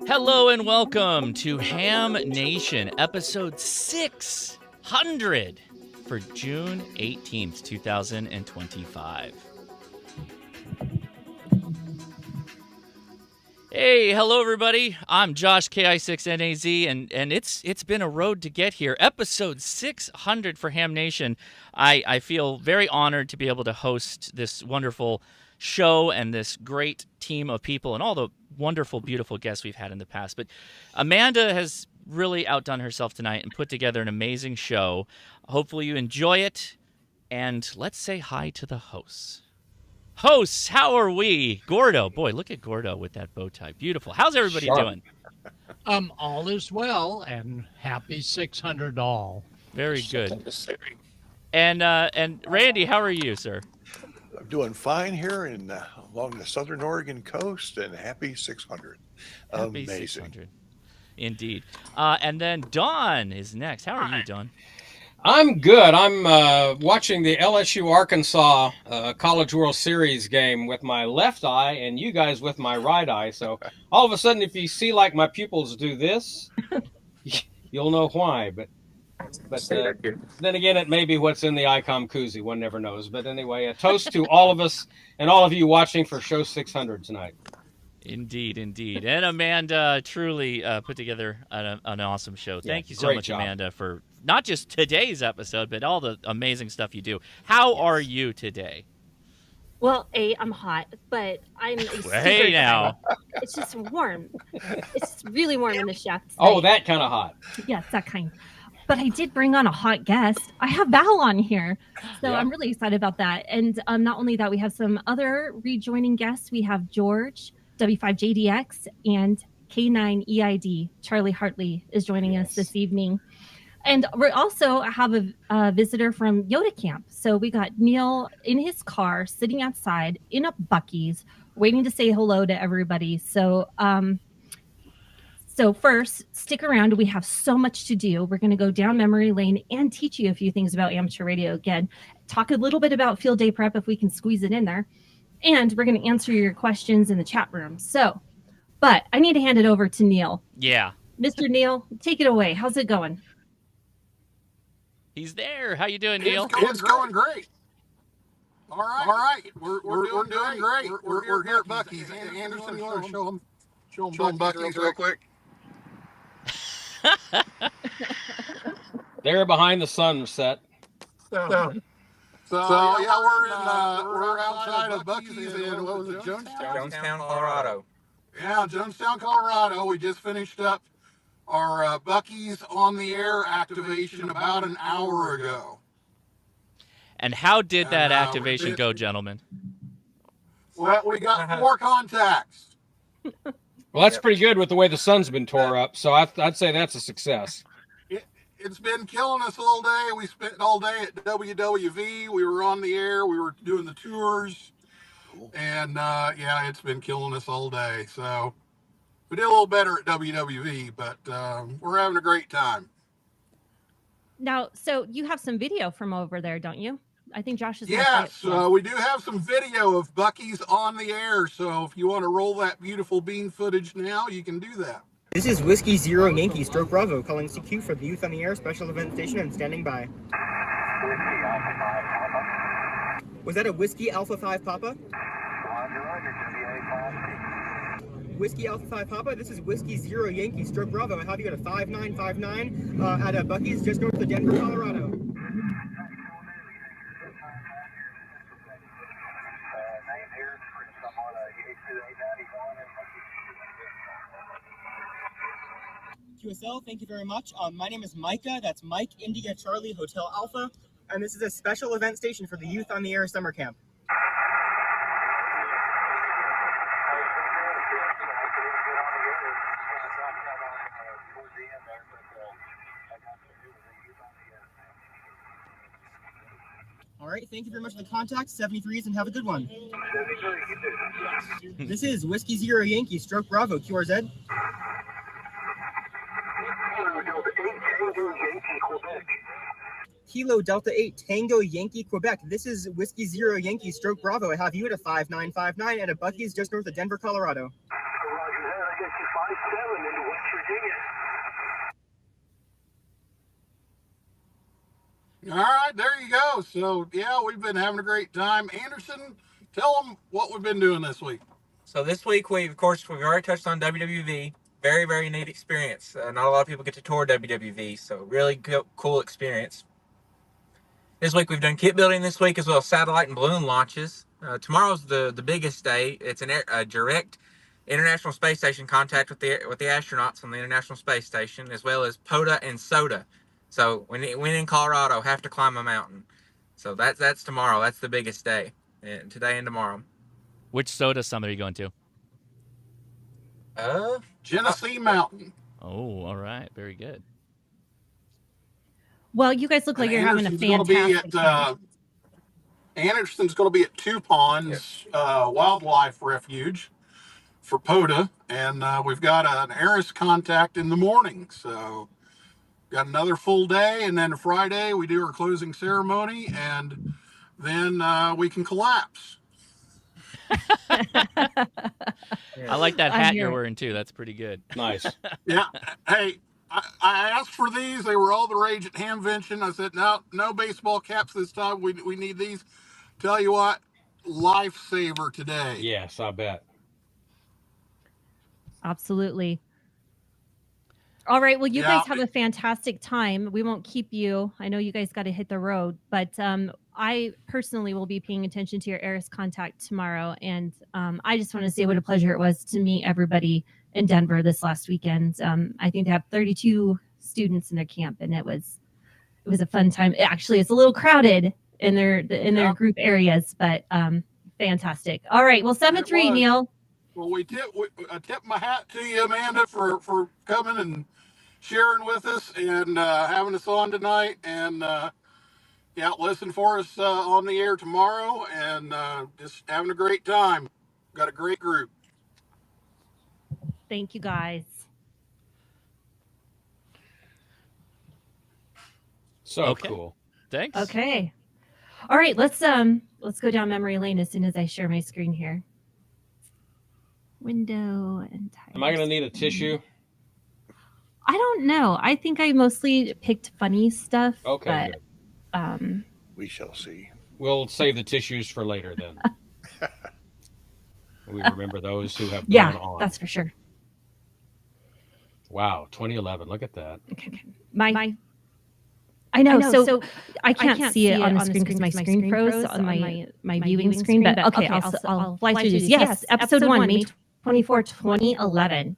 Hello and welcome to Ham Nation, episode 600 for June 18th, 2025. Hey, hello everybody. I'm Josh KI6NAZ, and it's been a road to get here. Episode 600 for Ham Nation. I feel very honored to be able to host this wonderful show and this great team of people and all the wonderful, beautiful guests we've had in the past. But Amanda has really outdone herself tonight and put together an amazing show. Hopefully you enjoy it, and let's say hi to the hosts. Hosts, how are we? Gordo, boy, look at Gordo with that bow tie. Beautiful. How's everybody doing? All is well, and happy 600 all. Very good. And Randy, how are you, sir? I'm doing fine here along the southern Oregon coast, and happy 600. Happy Amazing. 600. Indeed. And then Dawn is next. How are you, Dawn? I'm good. I'm watching the LSU Arkansas College World Series game with my left eye and you guys with my right eye. So all of a sudden, if you see like my pupils do this, you'll know why. But then again, it may be what's in the Icom koozie. One never knows. But anyway, a toast to all of us and all of you watching for show 600 tonight. Indeed. And Amanda truly put together an awesome show. Thank you so much, job. Amanda, for not just today's episode, but all the amazing stuff you do. How are you today? Well, I'm hot, but I'm Hey now. It's just warm. It's really warm in the shack tonight. Oh, that kind of hot. Yes, that kind. But I did bring on a hot guest. I have Val on here. So Yeah. I'm really excited about that. And not only that, we have some other rejoining guests. We have George, W5JDX, and K9EID. Charlie Hartley is joining us this evening. And we also have a visitor from Yoda Camp. So we got Neil in his car, sitting outside in a Buc-ee's, waiting to say hello to everybody. So first, stick around. We have so much to do. We're going to go down memory lane and teach you a few things about amateur radio again. Talk a little bit about field day prep if we can squeeze it in there. And we're going to answer your questions in the chat room. But I need to hand it over to Neil. Yeah. Mr. Neil, take it away. How's it going? He's there. How you doing, Neil? It's going great. All right. We're doing great. We're here at Buc-ee's. Anderson, you want to show them Buc-ee's real quick? They're behind the sunset. So yeah, we're outside of Buc-ee's in, what was it, Jonestown, Colorado. Yeah, Jonestown, Colorado. We just finished up our Buc-ee's on the air activation about an hour ago. And how did that activation go, gentlemen? Well, we got 4 contacts. Well, that's pretty good with the way the sun's been tore up. So I'd say that's a success. It's been killing us all day. We spent all day at WWV. We were on the air. We were doing the tours. And, it's been killing us all day. So we did a little better at WWV, but we're having a great time. Now, so you have some video from over there, don't you? I think Josh is. Yes, we do have some video of Buc-ee's on the air. So if you want to roll that beautiful bean footage now, you can do that. This is Whiskey Zero Yankee Stroke Bravo calling CQ for the Youth on the Air Special Event Station and standing by. Was that a Whiskey Alpha 5 Papa? Whiskey Alpha 5 Papa, this is Whiskey Zero Yankee Stroke Bravo. I have you at a 5959 at a Buc-ee's just north of Denver, Colorado. QSL, thank you very much. My name is Micah. That's Mike India Charlie Hotel Alpha. And this is a special event station for the Youth on the Air Summer Camp. All right, thank you very much for the contact, 73s, and have a good one. This is Whiskey Zero Yankee Stroke Bravo, QRZ. Kilo Delta 8 Tango Yankee Quebec. This is Whiskey Zero Yankee Stroke Bravo. I have you at a 5959 at a Buc-ee's just north of Denver, Colorado. Roger that. I got you 57 All right, there you go. So, yeah, we've been having a great time. Anderson, tell them what we've been doing this week. So this week, we've already touched on WWV. Very, very neat experience. Not a lot of people get to tour WWV, so really cool experience. This week we've done kit building this week, as well as satellite and balloon launches. Tomorrow's the biggest day. It's a direct International Space Station contact with the astronauts on the International Space Station, as well as POTA and SOTA. So when in Colorado, have to climb a mountain. So that's tomorrow. That's the biggest day, today and tomorrow. Which soda summit are you going to? Genesee Mountain. Oh, all right. Very good. Well, you guys look like you're having a fantastic time. Anderson's going to be at Two Ponds Wildlife Refuge for POTA, and we've got an ARIS contact in the morning. So got another full day, and then Friday we do our closing ceremony, and then we can collapse. I like that hat you're wearing too. That's pretty good. Nice. Yeah. Hey, I asked for these. They were all the rage at Hamvention. I said, no baseball caps this time. We need these. Tell you what, lifesaver today. Yes, I bet. Absolutely. All right. Well, you guys have a fantastic time. We won't keep you. I know you guys got to hit the road, but I personally will be paying attention to your ARIS contact tomorrow. And I just want to say what a pleasure it was to meet everybody in Denver this last weekend. I think they have 32 students in their camp, and it was a fun time. Actually, it's a little crowded in their group areas, but fantastic. All right. Well, 7-3, Neil. Well, I tip my hat to you, Amanda, for coming and sharing with us and having us on tonight. And listen for us on the air tomorrow, and just having a great time. Got a great group. Thank you, guys. So cool. Thanks. Okay. All right, let's go down memory lane as soon as I share my screen here. Window and time. Am I going to need a tissue? I don't know. I think I mostly picked funny stuff. Okay. But, we shall see. We'll save the tissues for later then. We remember those who have gone on. That's for sure. Wow, 2011. Look at that. Okay. I know. So I can't see it on the screen because my screen froze on my viewing screen. But okay, I'll fly through this. Yes, episode 1, May 24, 2011.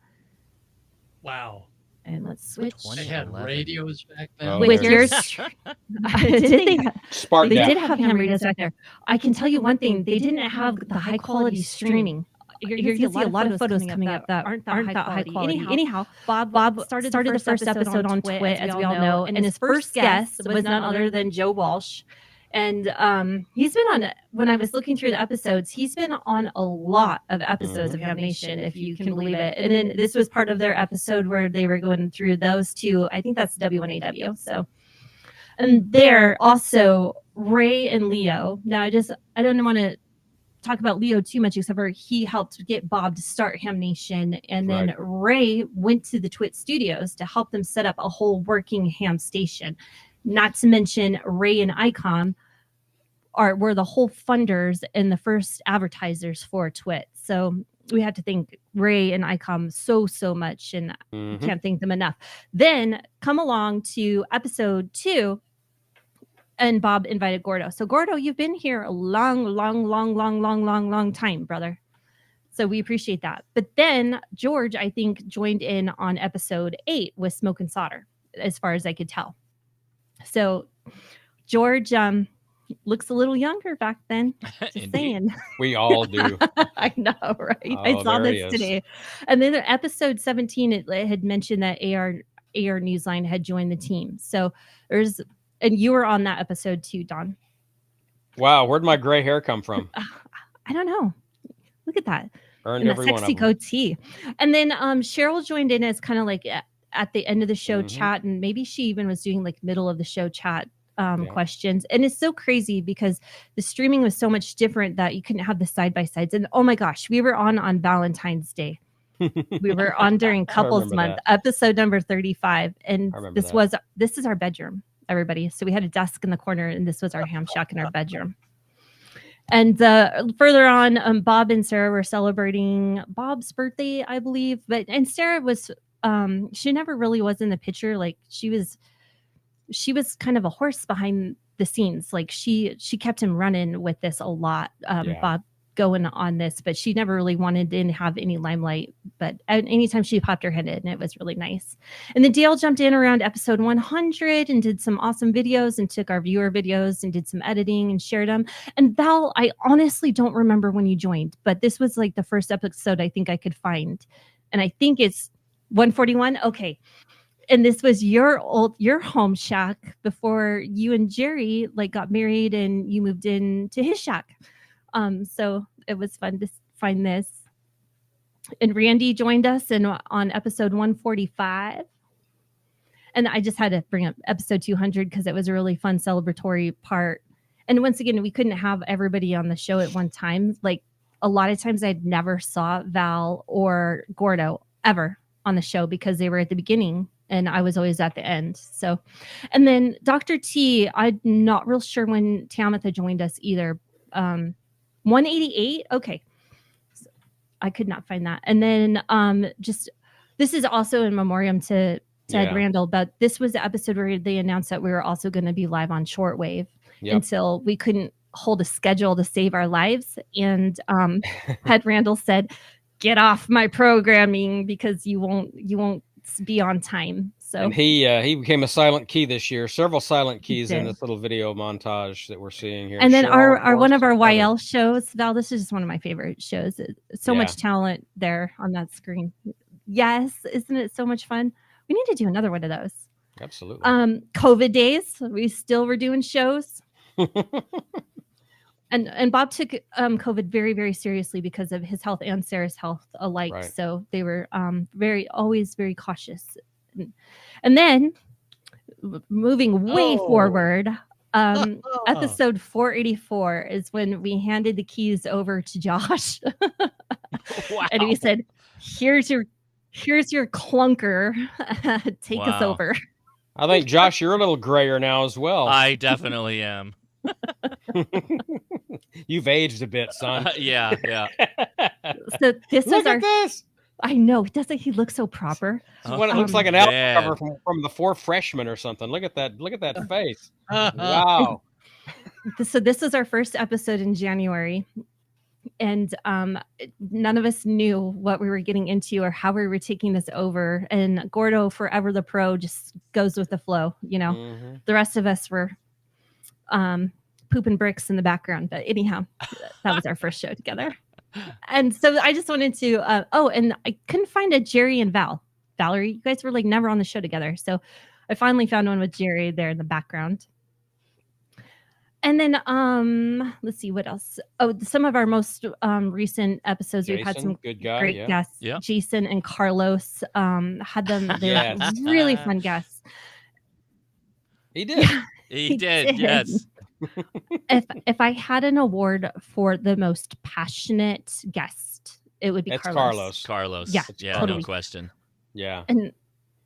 Wow. And let's switch. They had radios back then. Oh, With there yours, they Spartan. did have ham radios back there. I can tell you one thing: they didn't have the high quality streaming. You're going to see a lot of photos coming up that aren't that high quality. Anyhow, Bob started the first episode on Twit, as we all know, and his first guest was none other than Joe Walsh. And he's been on, when I was looking through the episodes, he's been on a lot of episodes of Ham Nation, if you can believe it. And then this was part of their episode where they were going through those two. I think that's W1AW. So, and there also Ray and Leo. Now, I don't want to talk about Leo too much, except for he helped get Bob to start Ham Nation. And then Ray went to the Twit studios to help them set up a whole working ham station. Not to mention Ray and Icom were the whole funders and the first advertisers for Twit. So we have to thank Ray and Icom so much, and can't thank them enough. Then come along to episode 2, and Bob invited Gordo. So Gordo, you've been here a long time, brother. So we appreciate that. But then George, I think, joined in on episode 8 with Smoke and Solder, as far as I could tell. So George looks a little younger back then. Just saying. We all do. I know, right? Oh, I saw this today. And then episode 17, it had mentioned that AR Newsline had joined the team. So and you were on that episode too, Don. Wow, where'd my gray hair come from? I don't know. Look at that. Earned every one of sexy them. goatee. And then Cheryl joined in as kind of like at the end of the show chat, and maybe she even was doing like middle of the show chat questions. And it's so crazy because the streaming was so much different that you couldn't have the side by sides. And oh my gosh, we were on Valentine's Day. We were on during couples month, episode number 35, and this is our bedroom. everybody. So we had a desk in the corner, and this was our ham shack in our bedroom. And further on, Bob and Sarah were celebrating Bob's birthday, I believe. And Sarah was, she never really was in the picture. Like she was kind of a horse behind the scenes. Like she kept him running with this a lot. Bob going on this, but she never really wanted to have any limelight. But anytime she popped her head in, it was really nice. And then Dale jumped in around episode 100 and did some awesome videos and took our viewer videos and did some editing and shared them. And Val, I honestly don't remember when you joined, but this was like the first episode I think I could find. And I think it's 141. Okay. And this was your home shack before you and Jerry like got married and you moved into his shack. So it was fun to find this. And Randy joined us on episode 145. And I just had to bring up episode 200 because it was a really fun celebratory part. And once again, we couldn't have everybody on the show at one time. Like a lot of times I'd never saw Val or Gordo ever on the show because they were at the beginning and I was always at the end. So, and then Dr. T, I'm not real sure when Tamitha joined us either. 188. Okay. So I could not find that. And then this is also in memoriam to Ted Randall, but this was the episode where they announced that we were also going to be live on shortwave until we couldn't hold a schedule to save our lives. And Ted Randall said, "Get off my programming because you won't be on time." So and he became a silent key this year. Several silent keys in this little video montage that we're seeing here. And then our one of our YL shows, Val, this is just one of my favorite shows. So much talent there on that screen. Yes, isn't it so much fun? We need to do another one of those. Absolutely. COVID days, we still were doing shows. And Bob took COVID very, very seriously because of his health and Sarah's health alike. Right. So they were always very cautious. And then moving way forward, episode 484 is when we handed the keys over to Josh. Wow. And we said, here's your clunker. Take us over. I think, Josh, you're a little grayer now as well. I definitely am. You've aged a bit, son. Yeah. So this Look is at this. I know. Doesn't he look so proper? What it looks like an album cover from the Four Freshmen or something. Look at that face. Wow. So this is our first episode in January. And none of us knew what we were getting into or how we were taking this over. And Gordo, forever the pro, just goes with the flow. You know, The rest of us were pooping bricks in the background. But anyhow, that was our first show together. And so I just wanted to, and I couldn't find a Jerry and Valerie. You guys were like never on the show together. So I finally found one with Jerry there in the background. And then let's see what else. Oh, some of our most recent episodes, Jason, we've had some good guy, great guests. Yeah. Jason and Carlos had them. They're really fun guests. He did. He did. Yes. If I had an award for the most passionate guest, it would be Carlos. Yeah, totally. No question. Yeah. And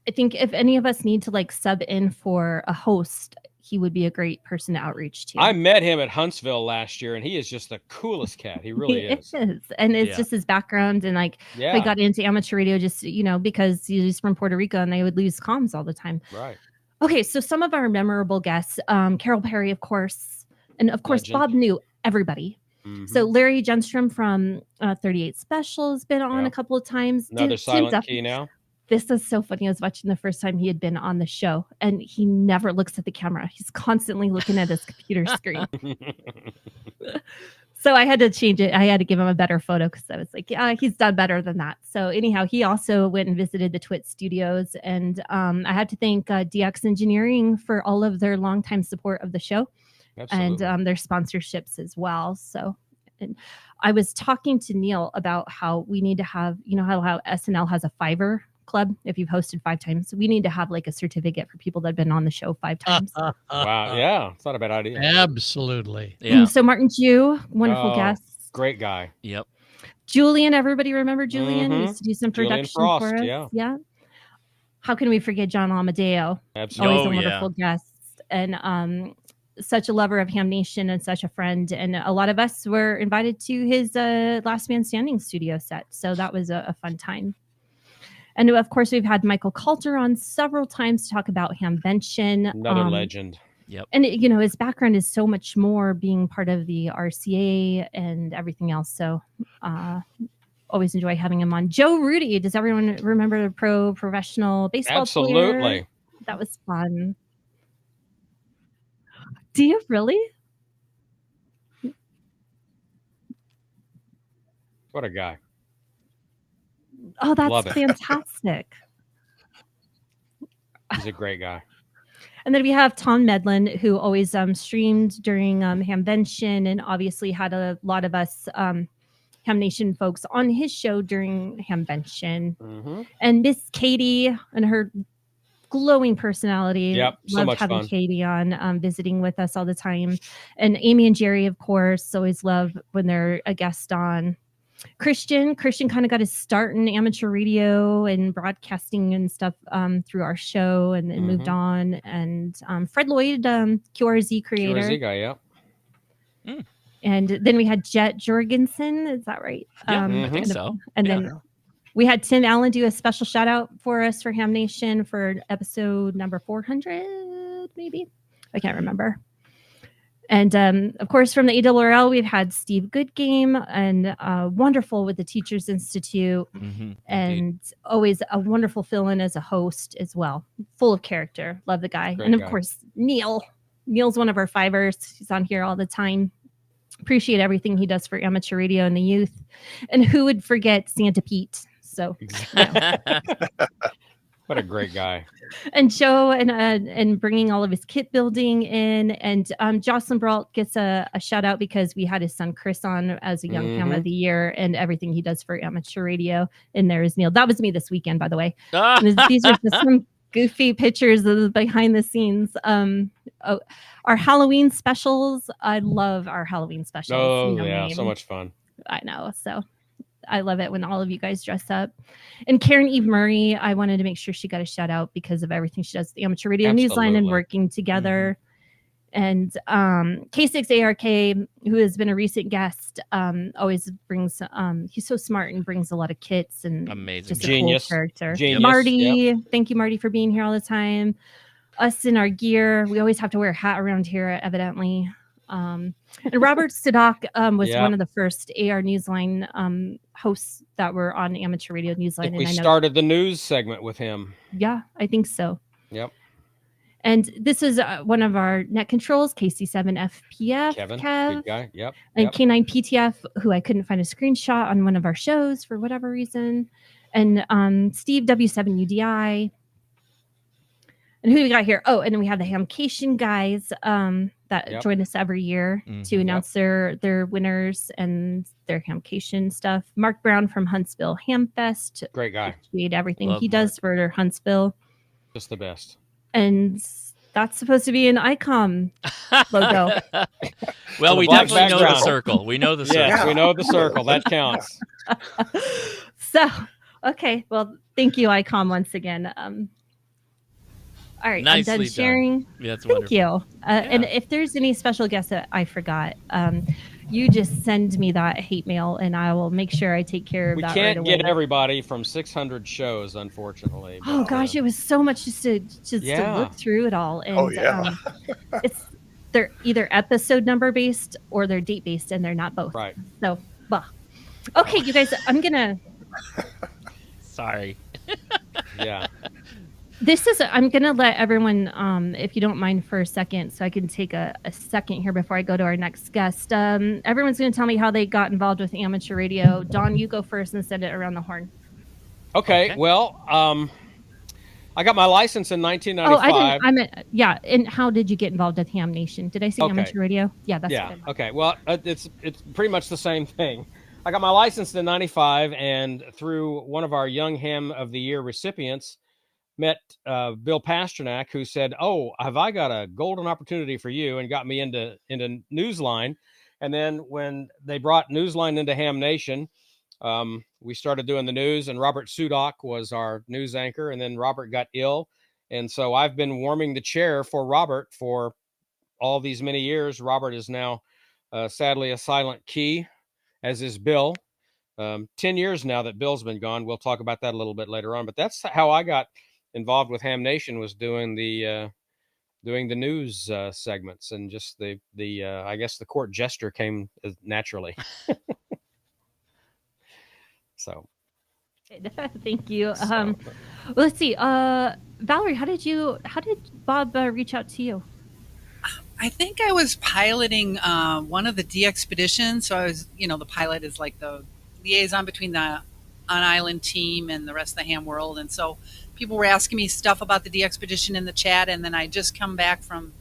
I think if any of us need to like sub in for a host, he would be a great person to outreach to. I met him at Huntsville last year, and he is just the coolest cat. He really is. And it's just his background. And like, I got into amateur radio just, because he's from Puerto Rico and they would lose comms all the time. Right. Okay. So some of our memorable guests, Carol Perry, of course. And of course, Bob knew everybody. So Larry Genstrom from 38 Special has been on a couple of times. Another silent key now. This is so funny. I was watching the first time he had been on the show, and he never looks at the camera. He's constantly looking at his computer screen. So I had to change it. I had to give him a better photo because I was like, yeah, he's done better than that. So anyhow, he also went and visited the Twit studios, and I had to thank DX Engineering for all of their longtime support of the show. Absolutely. And their sponsorships as well. So, and I was talking to Neil about how we need to have, how SNL has a Fiverr club. If you've hosted 5 times, we need to have like a certificate for people that have been on the show 5 times. Wow. Yeah. It's not a bad idea. Absolutely. Yeah. So Martin Jew, wonderful guest. Great guy. Yep. Julian, everybody remember Julian? He used to do some production Frost, for us. Yeah. How can we forget John Amadeo? Absolutely. Always a wonderful guest. and such a lover of Ham Nation and such a friend. And a lot of us were invited to his Last Man Standing studio set. So that was a fun time. And of course, we've had Michael Coulter on several times to talk about Hamvention. Another legend. Yep. And, his background is so much more being part of the RCA and everything else. So always enjoy having him on. Joe Rudy. Does everyone remember the professional baseball Absolutely. player? That was fun. Do you really? What a guy. Oh, that's Love it. fantastic. He's a great guy. And then we have Tom Medlin, who always streamed during Hamvention and obviously had a lot of us Ham Nation folks on his show during Hamvention. Mm-hmm. And Miss Katie and her glowing personality. Yep, so Loved much having fun. Katie on visiting with us all the time. And Amy and Jerry, of course, always love when they're a guest on. Christian kind of got his start in amateur radio and broadcasting and stuff through our show and then moved on. And Fred Lloyd, QRZ creator. QRZ guy, yeah. And then we had Jet Jorgensen. Is that right? Yeah, I think so. And Yeah. then we had Tim Allen do a special shout out for us for Ham Nation for episode number 400, maybe. I can't remember. And of course, from the ARRL, we've had Steve Goodgame and wonderful with the Teachers Institute, and always a wonderful fill-in as a host as well. Full of character. Love the guy. Great and of guy. course, Neil. Neil's one of our fivers. He's on here all the time. Appreciate everything he does for amateur radio and the youth. And who would forget Santa Pete? So, What a great guy. and Joe and bringing all of his kit building in, and Jocelyn Brault gets a shout out because we had his son Chris on as a young Ham of the year and everything he does for amateur radio. And there is Neil. That was me this weekend, by the way. And these are just some goofy pictures of the behind the scenes. Our Halloween specials. I love our Halloween specials. Oh, No yeah. name. So much fun. I know. So I love it when all of you guys dress up. And Karen Eve Murray, I wanted to make sure she got a shout out because of everything she does with the amateur radio Newsline and working together. And K6ARK, who has been a recent guest, always brings, he's so smart and brings a lot of kits and amazing. just Genius. a cool character. Genius. Marty, Yep. Thank you, Marty, for being here all the time. Us in our gear. We always have to wear a hat around here, evidently. And Robert Stodock was one of the first AR Newsline hosts that were on amateur radio Newsline. We started the news segment with him. Yeah, I think so. Yep. And this is one of our net controls, KC7FPF, Kevin, Kev, good guy. Yep. and Yep. K9PTF, who I couldn't find a screenshot on one of our shows for whatever reason, and Steve W7UDI. And who do we got here? Oh, and then we have the Hamcation guys that join us every year to announce their winners and their Hamcation stuff. Mark Brown from Huntsville Hamfest. Great guy. Appreciate everything Love he does for Huntsville. Just the best. And that's supposed to be an Icom logo. Well, we black definitely know the background. circle. We know the circle. Yes, we know the circle. That counts. So, okay. Well, thank you, Icom, once again. All right, Nicely I'm done sharing. Yeah, that's Thank wonderful. you. And if there's any special guests that I forgot, you just send me that hate mail, and I will make sure I take care of We that can't right away. get everybody from 600 shows, unfortunately. Oh but, gosh, it was so much just to look through it all, and it's they're either episode number based or they're date based, and they're not both. Right. So, okay, you guys, I'm gonna. Sorry. Yeah. I'm going to let everyone, if you don't mind for a second, so I can take a second here before I go to our next guest. Everyone's going to tell me how they got involved with amateur radio. Dawn, you go first and send it around the horn. Okay. Well, I got my license in 1995. And how did you get involved with Ham Nation? Did I say amateur radio? Yeah, that's good. Okay. Well, it's pretty much the same thing. I got my license in 95, and through one of our Young Ham of the Year recipients, met Bill Pasternak, who said, "Oh, have I got a golden opportunity for you?" and got me into Newsline. And then when they brought Newsline into Ham Nation, we started doing the news, and Robert Sudock was our news anchor. And then Robert got ill, And so I've been warming the chair for Robert for all these many years. Robert is now sadly a silent key, as is Bill. 10 years now that Bill's been gone. We'll talk about that a little bit later on. But that's how I got involved with Ham Nation, was doing the news segments, and just the I guess the court jester came naturally. So Thank you. Well, let's see. Valerie, how did Bob reach out to you? I think I was piloting one of the DXpeditions. So I was, the pilot is like the liaison between the on-island team and the rest of the ham world. And so people were asking me stuff about the DXpedition in the chat. And then I just come back from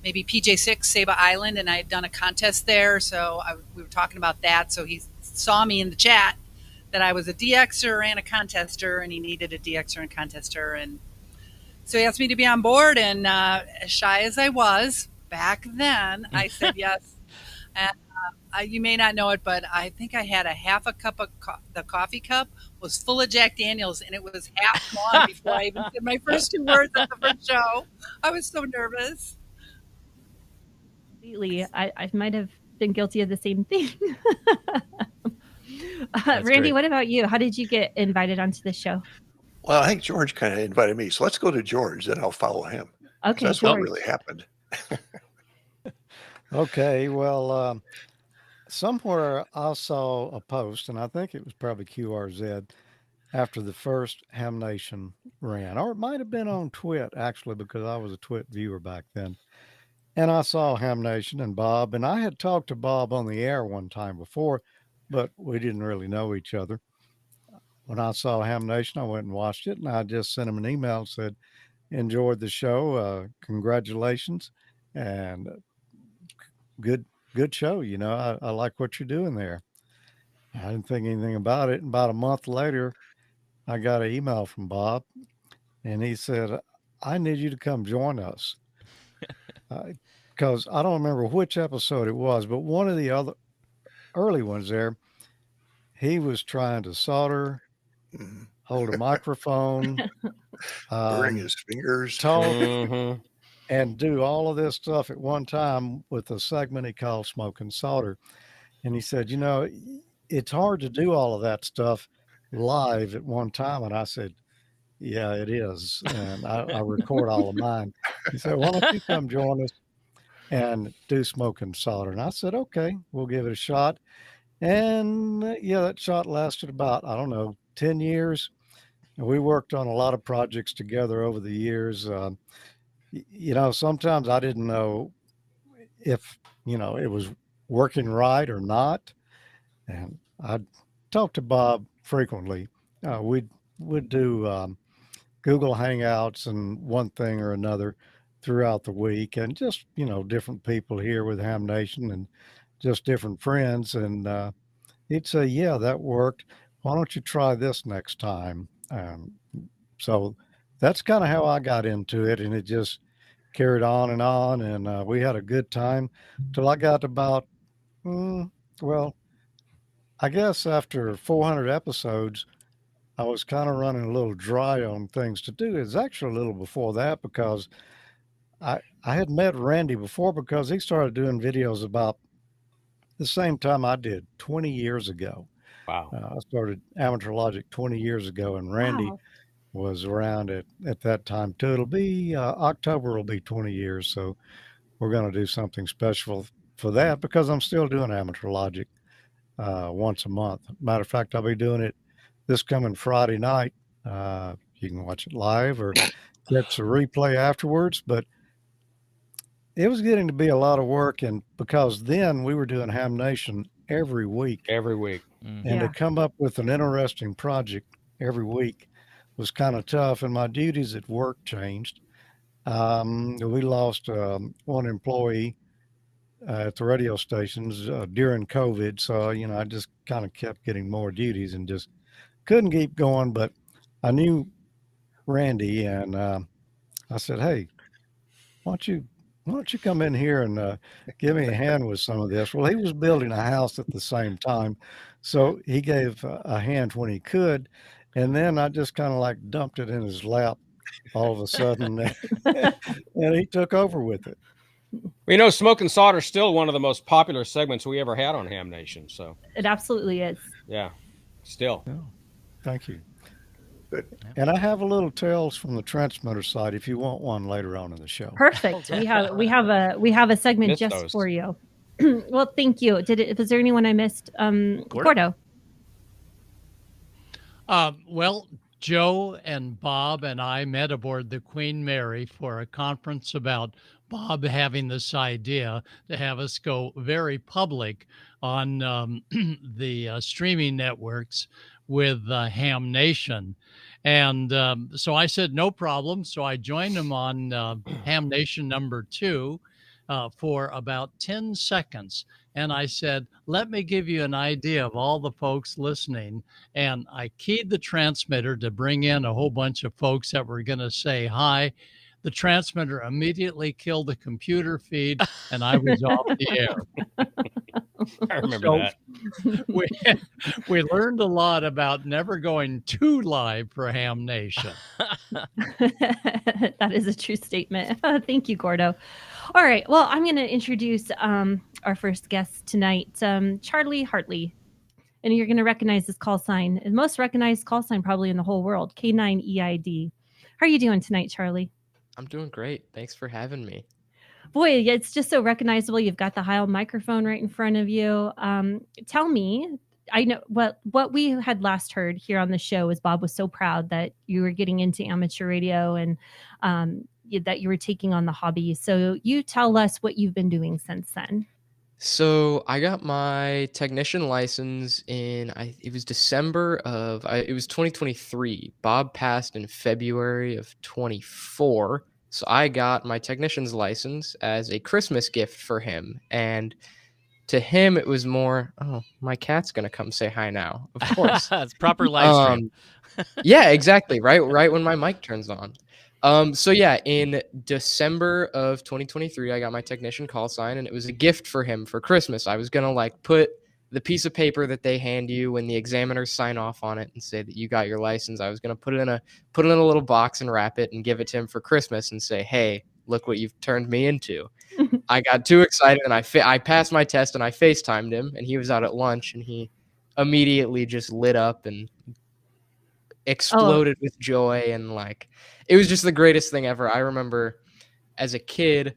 maybe PJ6, Saba Island, and I had done a contest there. So we were talking about that. So he saw me in the chat that I was a DXer and a contester, and he needed a DXer and contester. And so he asked me to be on board, and as shy as I was back then, I said yes. And you may not know it, but I think I had a half a cup of the coffee cup was full of Jack Daniels, and it was half gone before I even said my first 2 words at the first show. I was so nervous. Completely. I might have been guilty of the same thing. Randy, great. what about you? How did you get invited onto the show? Well, I think George kind of invited me. So let's go to George, then I'll follow him. Okay, So that's George. what really happened. Okay, well, somewhere I saw a post, and I think it was probably QRZ, after the first Ham Nation ran, or it might have been on Twit, actually, because I was a Twit viewer back then. And I saw Ham Nation and Bob, and I had talked to Bob on the air one time before, but we didn't really know each other. When I saw Ham Nation, I went and watched it, and I just sent him an email and said, enjoyed the show, congratulations, and good show. I like what you're doing there. I didn't think anything about it. And about a month later, I got an email from Bob, and he said, I need you to come join us. Because I don't remember which episode it was, but one of the other early ones there, he was trying to solder, hold a microphone, Burning his fingers. talk, and do all of this stuff at one time with a segment he called Smoke and Solder. And he said, it's hard to do all of that stuff live at one time. And I said, yeah, it is. And I record all of mine. He said, why don't you come join us and do Smoke and Solder? And I said, okay, we'll give it a shot. And that shot lasted about, 10 years. And we worked on a lot of projects together over the years. Sometimes I didn't know if, it was working right or not. And I talked to Bob frequently. We'd do Google Hangouts and one thing or another throughout the week, and just, different people here with Ham Nation and just different friends. And he'd say, yeah, that worked. Why don't you try this next time? So that's kind of how I got into it, and it just carried on. And we had a good time till I got about, I guess after 400 episodes, I was kind of running a little dry on things to do. It's actually a little before that, because I had met Randy before, because he started doing videos about the same time I did 20 years ago. Wow. I started Amateur Logic 20 years ago, and Randy was around at that time too. It'll be October will be 20 years. So we're going to do something special for that, because I'm still doing Amateur Logic once a month. Matter of fact, I'll be doing it this coming Friday night. You can watch it live or catch the replay afterwards. But it was getting to be a lot of work, and because then we were doing Ham Nation every week. And to come up with an interesting project every week was kind of tough, and my duties at work changed. We lost one employee at the radio stations during COVID. So, I just kind of kept getting more duties and just couldn't keep going. But I knew Randy, and I said, hey, why don't you come in here and give me a hand with some of this? Well, he was building a house at the same time, so he gave a hand when he could. And then I just kind of like dumped it in his lap all of a sudden, and he took over with it. We Smoke and Solder is still one of the most popular segments we ever had on Ham Nation. So It absolutely is. yeah, still. Yeah. Thank you. Good. And I have a little tales from the transmitter side if you want one later on in the show. Perfect. We have a segment Missed just those. for you. Well, thank you. Was there anyone I missed? Gordo. Well, Joe and Bob and I met aboard the Queen Mary for a conference about Bob having this idea to have us go very public on the streaming networks with Ham Nation. And so I said, no problem. So I joined him on Ham Nation #2 for about 10 seconds. And I said, let me give you an idea of all the folks listening. And I keyed the transmitter to bring in a whole bunch of folks that were going to say hi. The transmitter immediately killed the computer feed, and I was off the air. I remember that. We learned a lot about never going too live for Ham Nation. That is a true statement. Thank you, Gordo. All right. Well, I'm going to introduce our first guest tonight, Charlie Hartley. And you're going to recognize this call sign. The most recognized call sign probably in the whole world, K9EID. How are you doing tonight, Charlie? I'm doing great. Thanks for having me. Boy, it's just so recognizable. You've got the Heil microphone right in front of you. Tell me, I know what we had last heard here on the show is Bob was so proud that you were getting into amateur radio and that you were taking on the hobby. So you tell us what you've been doing since then. So I got my technician license it was December of, it was 2023. Bob passed in February of 24. So I got my technician's license as a Christmas gift for him. And to him, it was more, oh, my cat's going to come say hi now. Of course. It's proper live stream. Yeah, exactly. Right when my mic turns on. So yeah, in December of 2023, I got my technician call sign, and it was a gift for him for Christmas. I was going to put the piece of paper that they hand you when the examiners sign off on it and say that you got your license. I was going to put it in a little box and wrap it and give it to him for Christmas and say, hey, look what you've turned me into. I got too excited and I passed my test and I FaceTimed him, and he was out at lunch, and he immediately just lit up and exploded with joy, and it was just the greatest thing ever. I remember as a kid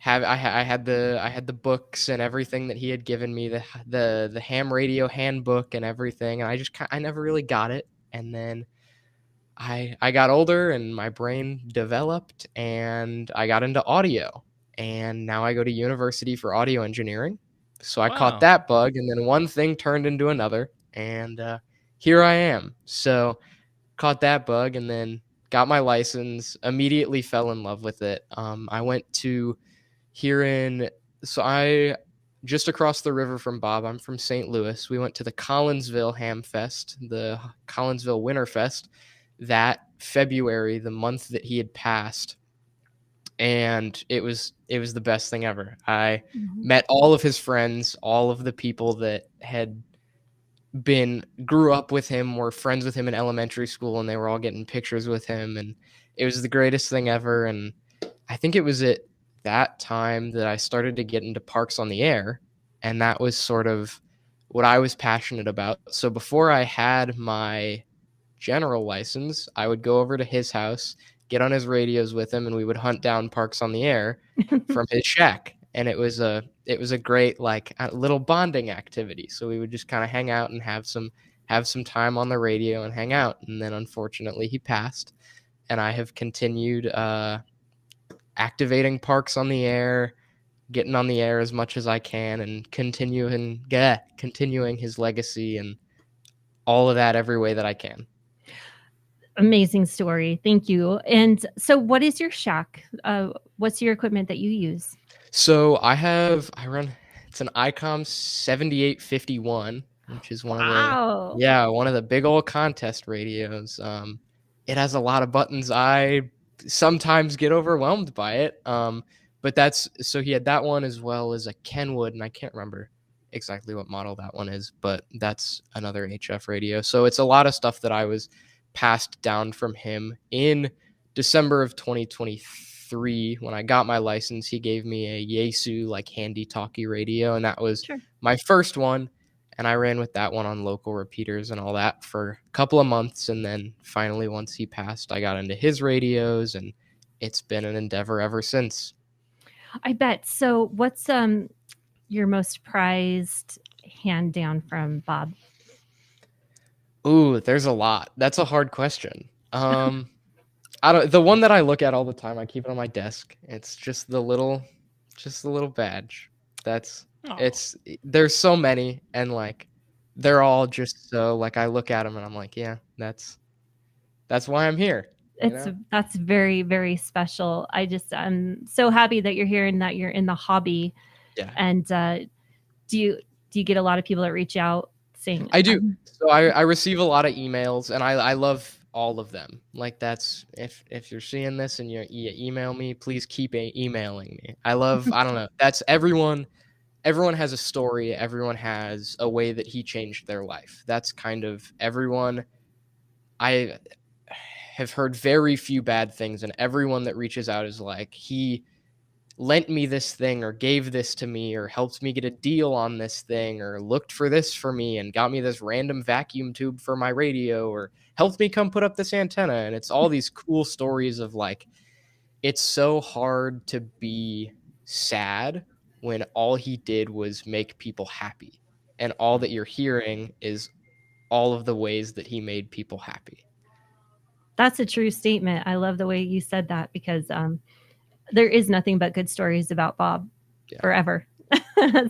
I had the books and everything that he had given me, the ham radio handbook and everything, and I never really got it. And then I got older and my brain developed and I got into audio, and now I go to university for audio engineering. So I caught that bug, and then one thing turned into another, and here I am. So caught that bug and then got my license, immediately fell in love with it. I went to I just across the river from Bob, I'm from St. Louis. We went to the Collinsville Ham Fest, the Collinsville Winter Fest, that February, the month that he had passed. And it was the best thing ever. I met all of his friends, all of the people that had grew up with him, were friends with him in elementary school, and they were all getting pictures with him, and it was the greatest thing ever. And I think it was at that time that I started to get into Parks on the Air, and that was sort of what I was passionate about. So before I had my general license, I would go over to his house, get on his radios with him, and we would hunt down Parks on the Air from his shack. And it was a great little bonding activity. So we would just kind of hang out and have some time on the radio and hang out. And then unfortunately he passed, and I have continued activating Parks on the Air, getting on the air as much as I can, and continuing his legacy and all of that every way that I can. Amazing story. Thank you. And so what is your shack? What's your equipment that you use? So it's an Icom 7851, which is one of the big old contest radios. It has a lot of buttons. I sometimes get overwhelmed by it. But so he had that one as well as a Kenwood, and I can't remember exactly what model that one is, but that's another HF radio. So it's a lot of stuff that I was passed down from him in December of 2023, when I got my license, he gave me a Yaesu like handy talkie radio, and that was my first one. And I ran with that one on local repeaters and all that for a couple of months. And then finally, once he passed, I got into his radios, and it's been an endeavor ever since. I bet. So what's your most prized hand down from Bob? Ooh, there's a lot. That's a hard question. The one that I look at all the time, I keep it on my desk. It's just the little badge. There's so many, and like they're all just so like I look at them and I'm like, yeah, that's why I'm here. That's very, very special. I'm so happy that you're here and that you're in the hobby. Yeah. And do you get a lot of people that reach out saying? I do. So I receive a lot of emails, and I love all of them. Like that's if you're seeing this and you email me, please keep emailing me. I don't know. That's everyone has a story. Everyone has a way that he changed their life. That's kind of everyone. I have heard very few bad things, and everyone that reaches out is like, he lent me this thing or gave this to me or helped me get a deal on this thing or looked for this for me and got me this random vacuum tube for my radio or helped me come put up this antenna. And it's all these cool stories of like, it's so hard to be sad when all he did was make people happy. And all that you're hearing is all of the ways that he made people happy. That's a true statement. I love the way you said that, because there is nothing but good stories about Bob forever.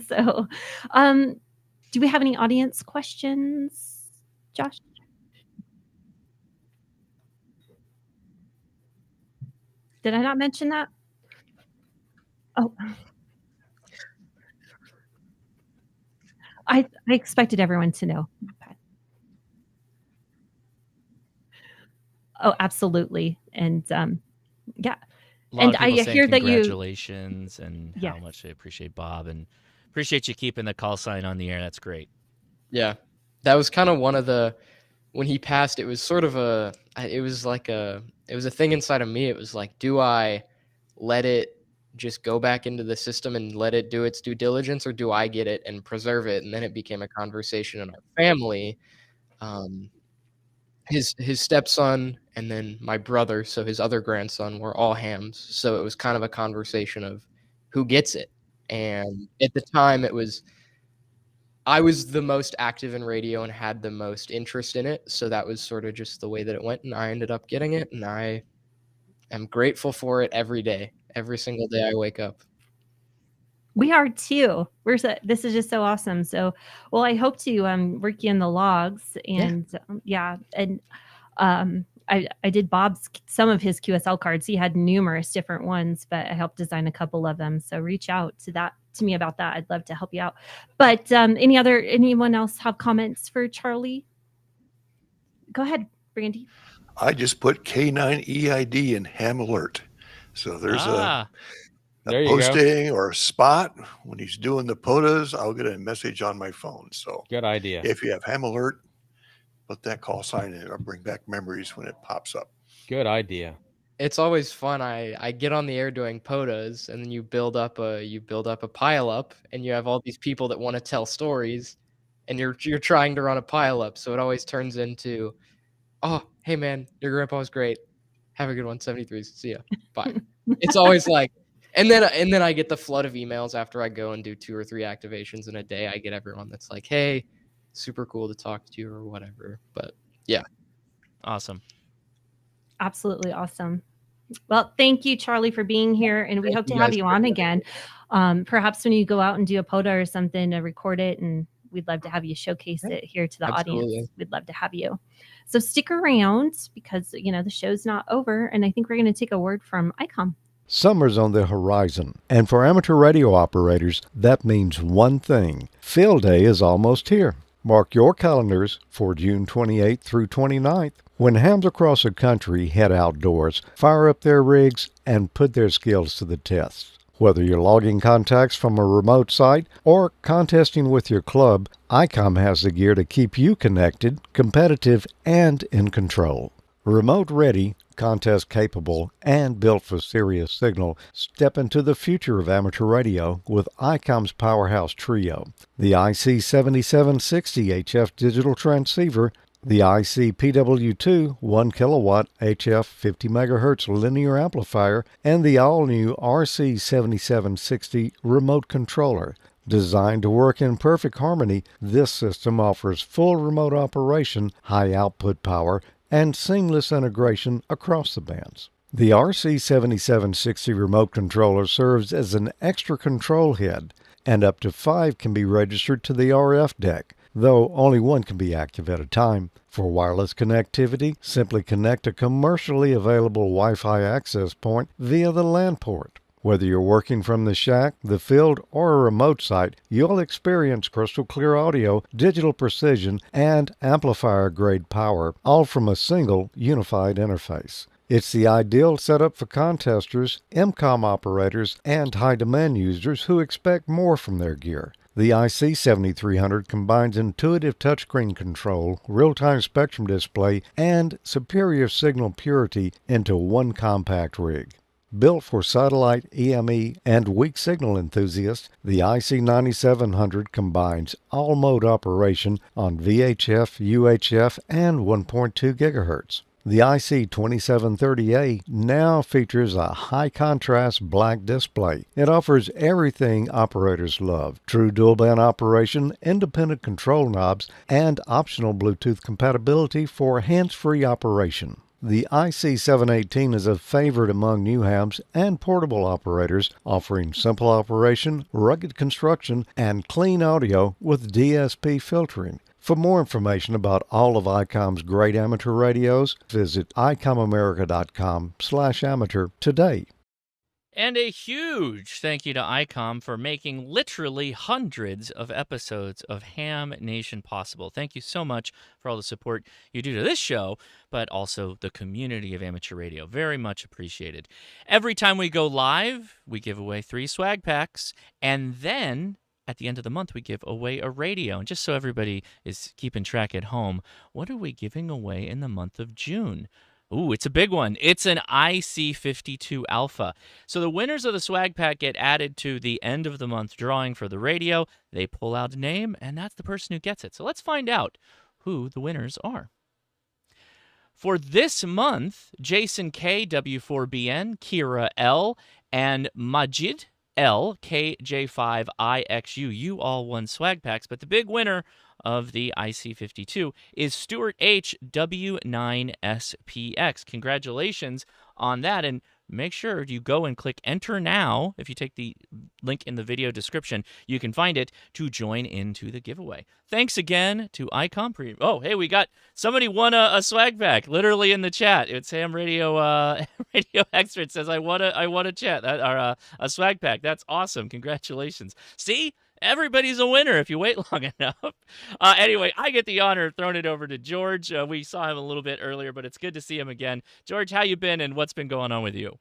So, do we have any audience questions, Josh? Did I not mention that? Oh, I expected everyone to know. Oh, absolutely. And yeah. And I hear that you congratulations and how much they appreciate Bob and appreciate you keeping the call sign on the air. That's great. Yeah. That was kind of one of the, when he passed, it was sort of it was a thing inside of me. It was like, do I let it just go back into the system and let it do its due diligence, or do I get it and preserve it? And then it became a conversation in our family. His stepson and then my brother, so his other grandson, were all hams. So it was kind of a conversation of who gets it. And at the time, I was the most active in radio and had the most interest in it. So that was sort of just the way that it went. And I ended up getting it. And I am grateful for it every day. Every single day I wake up. We are too. This is just so awesome. So, well, I hope to work you in the logs, and I did some of his QSL cards. He had numerous different ones, but I helped design a couple of them. So reach out to me about that. I'd love to help you out. But anyone else have comments for Charlie? Go ahead, Brandy. I just put K9 EID in ham alert. So there's a posting or a spot when he's doing the POTAs, I'll get a message on my phone. So good idea. If you have ham alert, put that call sign in. It'll bring back memories when it pops up. Good idea. It's always fun. I get on the air doing POTAs, and then you build up a pile up, and you have all these people that want to tell stories, and you're trying to run a pile up. So it always turns into, oh, hey man, your grandpa was great. Have a good one. 73. See ya. Bye. It's always like, and then I get the flood of emails after I go and do 2 or 3 activations in a day. I get everyone that's like, hey, super cool to talk to you or whatever. But yeah. Awesome. Absolutely awesome. Well, thank you, Charlie, for being here. And we hope to have you on again. Perhaps when you go out and do a POTA or something, to record it, and we'd love to have you showcase it here to the audience. We'd love to have you. So stick around, because, the show's not over. And I think we're going to take a word from Icom. Summer's on the horizon, and for amateur radio operators, that means one thing. Field Day is almost here. Mark your calendars for June 28th through 29th, when hams across the country head outdoors, fire up their rigs, and put their skills to the test. Whether you're logging contacts from a remote site or contesting with your club, Icom has the gear to keep you connected, competitive, and in control. Remote ready, contest capable and built for serious signal, step into the future of amateur radio with Icom's Powerhouse Trio. The IC7760 HF digital transceiver, the IC PW2 1 kilowatt HF 50 MHz linear amplifier, and the all-new RC7760 remote controller. Designed to work in perfect harmony, this system offers full remote operation, high output power, and seamless integration across the bands. The RC7760 remote controller serves as an extra control head, and up to 5 can be registered to the RF deck, though only 1 can be active at a time. For wireless connectivity, simply connect a commercially available Wi-Fi access point via the LAN port. Whether you're working from the shack, the field, or a remote site, you'll experience crystal clear audio, digital precision, and amplifier-grade power, all from a single unified interface. It's the ideal setup for contesters, MCOM operators, and high-demand users who expect more from their gear. The IC7300 combines intuitive touchscreen control, real-time spectrum display, and superior signal purity into one compact rig. Built for satellite, EME, and weak signal enthusiasts, the IC9700 combines all-mode operation on VHF, UHF, and 1.2 GHz. The IC2730A now features a high-contrast black display. It offers everything operators love: true dual-band operation, independent control knobs, and optional Bluetooth compatibility for hands-free operation. The IC718 is a favorite among new hams and portable operators, offering simple operation, rugged construction, and clean audio with DSP filtering. For more information about all of Icom's great amateur radios, visit icomamerica.com/amateur today. And a huge thank you to Icom for making literally hundreds of episodes of Ham Nation possible. Thank you so much for all the support you do to this show, but also the community of amateur radio. Very much appreciated. Every time we go live, we give away 3 swag packs, and then at the end of the month, we give away a radio. And just so everybody is keeping track at home, what are we giving away in the month of June? Ooh, it's a big one. It's an IC52 Alpha. So the winners of the swag pack get added to the end of the month drawing for the radio. They pull out a name, and that's the person who gets it. So let's find out who the winners are. For this month, Jason K, W4BN, Kira L, and Majid L, KJ5IXU. You all won swag packs, but the big winner of the IC52 is Stuart H, W9SPX. Congratulations on that, and make sure you go and click Enter Now. If you take the link in the video description, you can find it to join into the giveaway. Thanks again to Icom. Oh, hey, we got somebody won a swag pack literally in the chat. It's Ham Radio Radio Expert says I want a chat or a swag pack. That's awesome. Congratulations. See? Everybody's a winner if you wait long enough. Anyway, I get the honor of throwing it over to George. We saw him a little bit earlier, but it's good to see him again. George, how you been and what's been going on with you?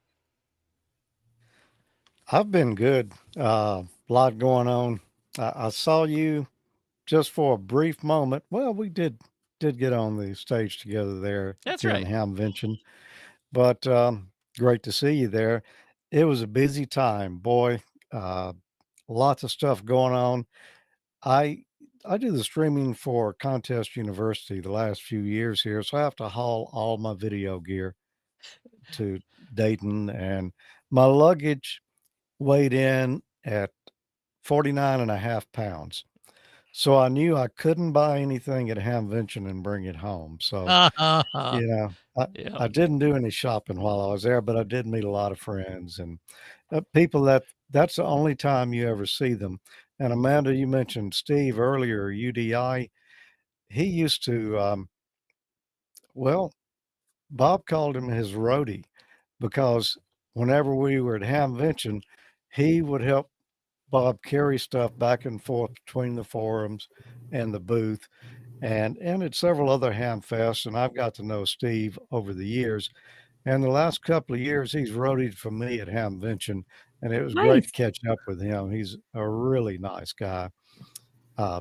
I've been good. A lot going on. I saw you just for a brief moment. Well, we did get on the stage together there. That's in right. Hamvention. But great to see you there. It was a busy time, boy. Lots of stuff going on. I do the streaming for Contest University the last few years here, so I have to haul all my video gear to Dayton, and my luggage weighed in at 49.5 pounds. So I knew I couldn't buy anything at Hamvention and bring it home. So, you know, I didn't do any shopping while I was there, but I did meet a lot of friends and people that's the only time you ever see them. And Amanda, you mentioned Steve earlier, UDI. He used to, well, Bob called him his roadie because whenever we were at Hamvention, he would help Bob carry stuff back and forth between the forums and the booth, and at several other ham fests. And I've got to know Steve over the years. And the last couple of years, he's roadied for me at Hamvention, and it was great to catch up with him. He's a really nice guy.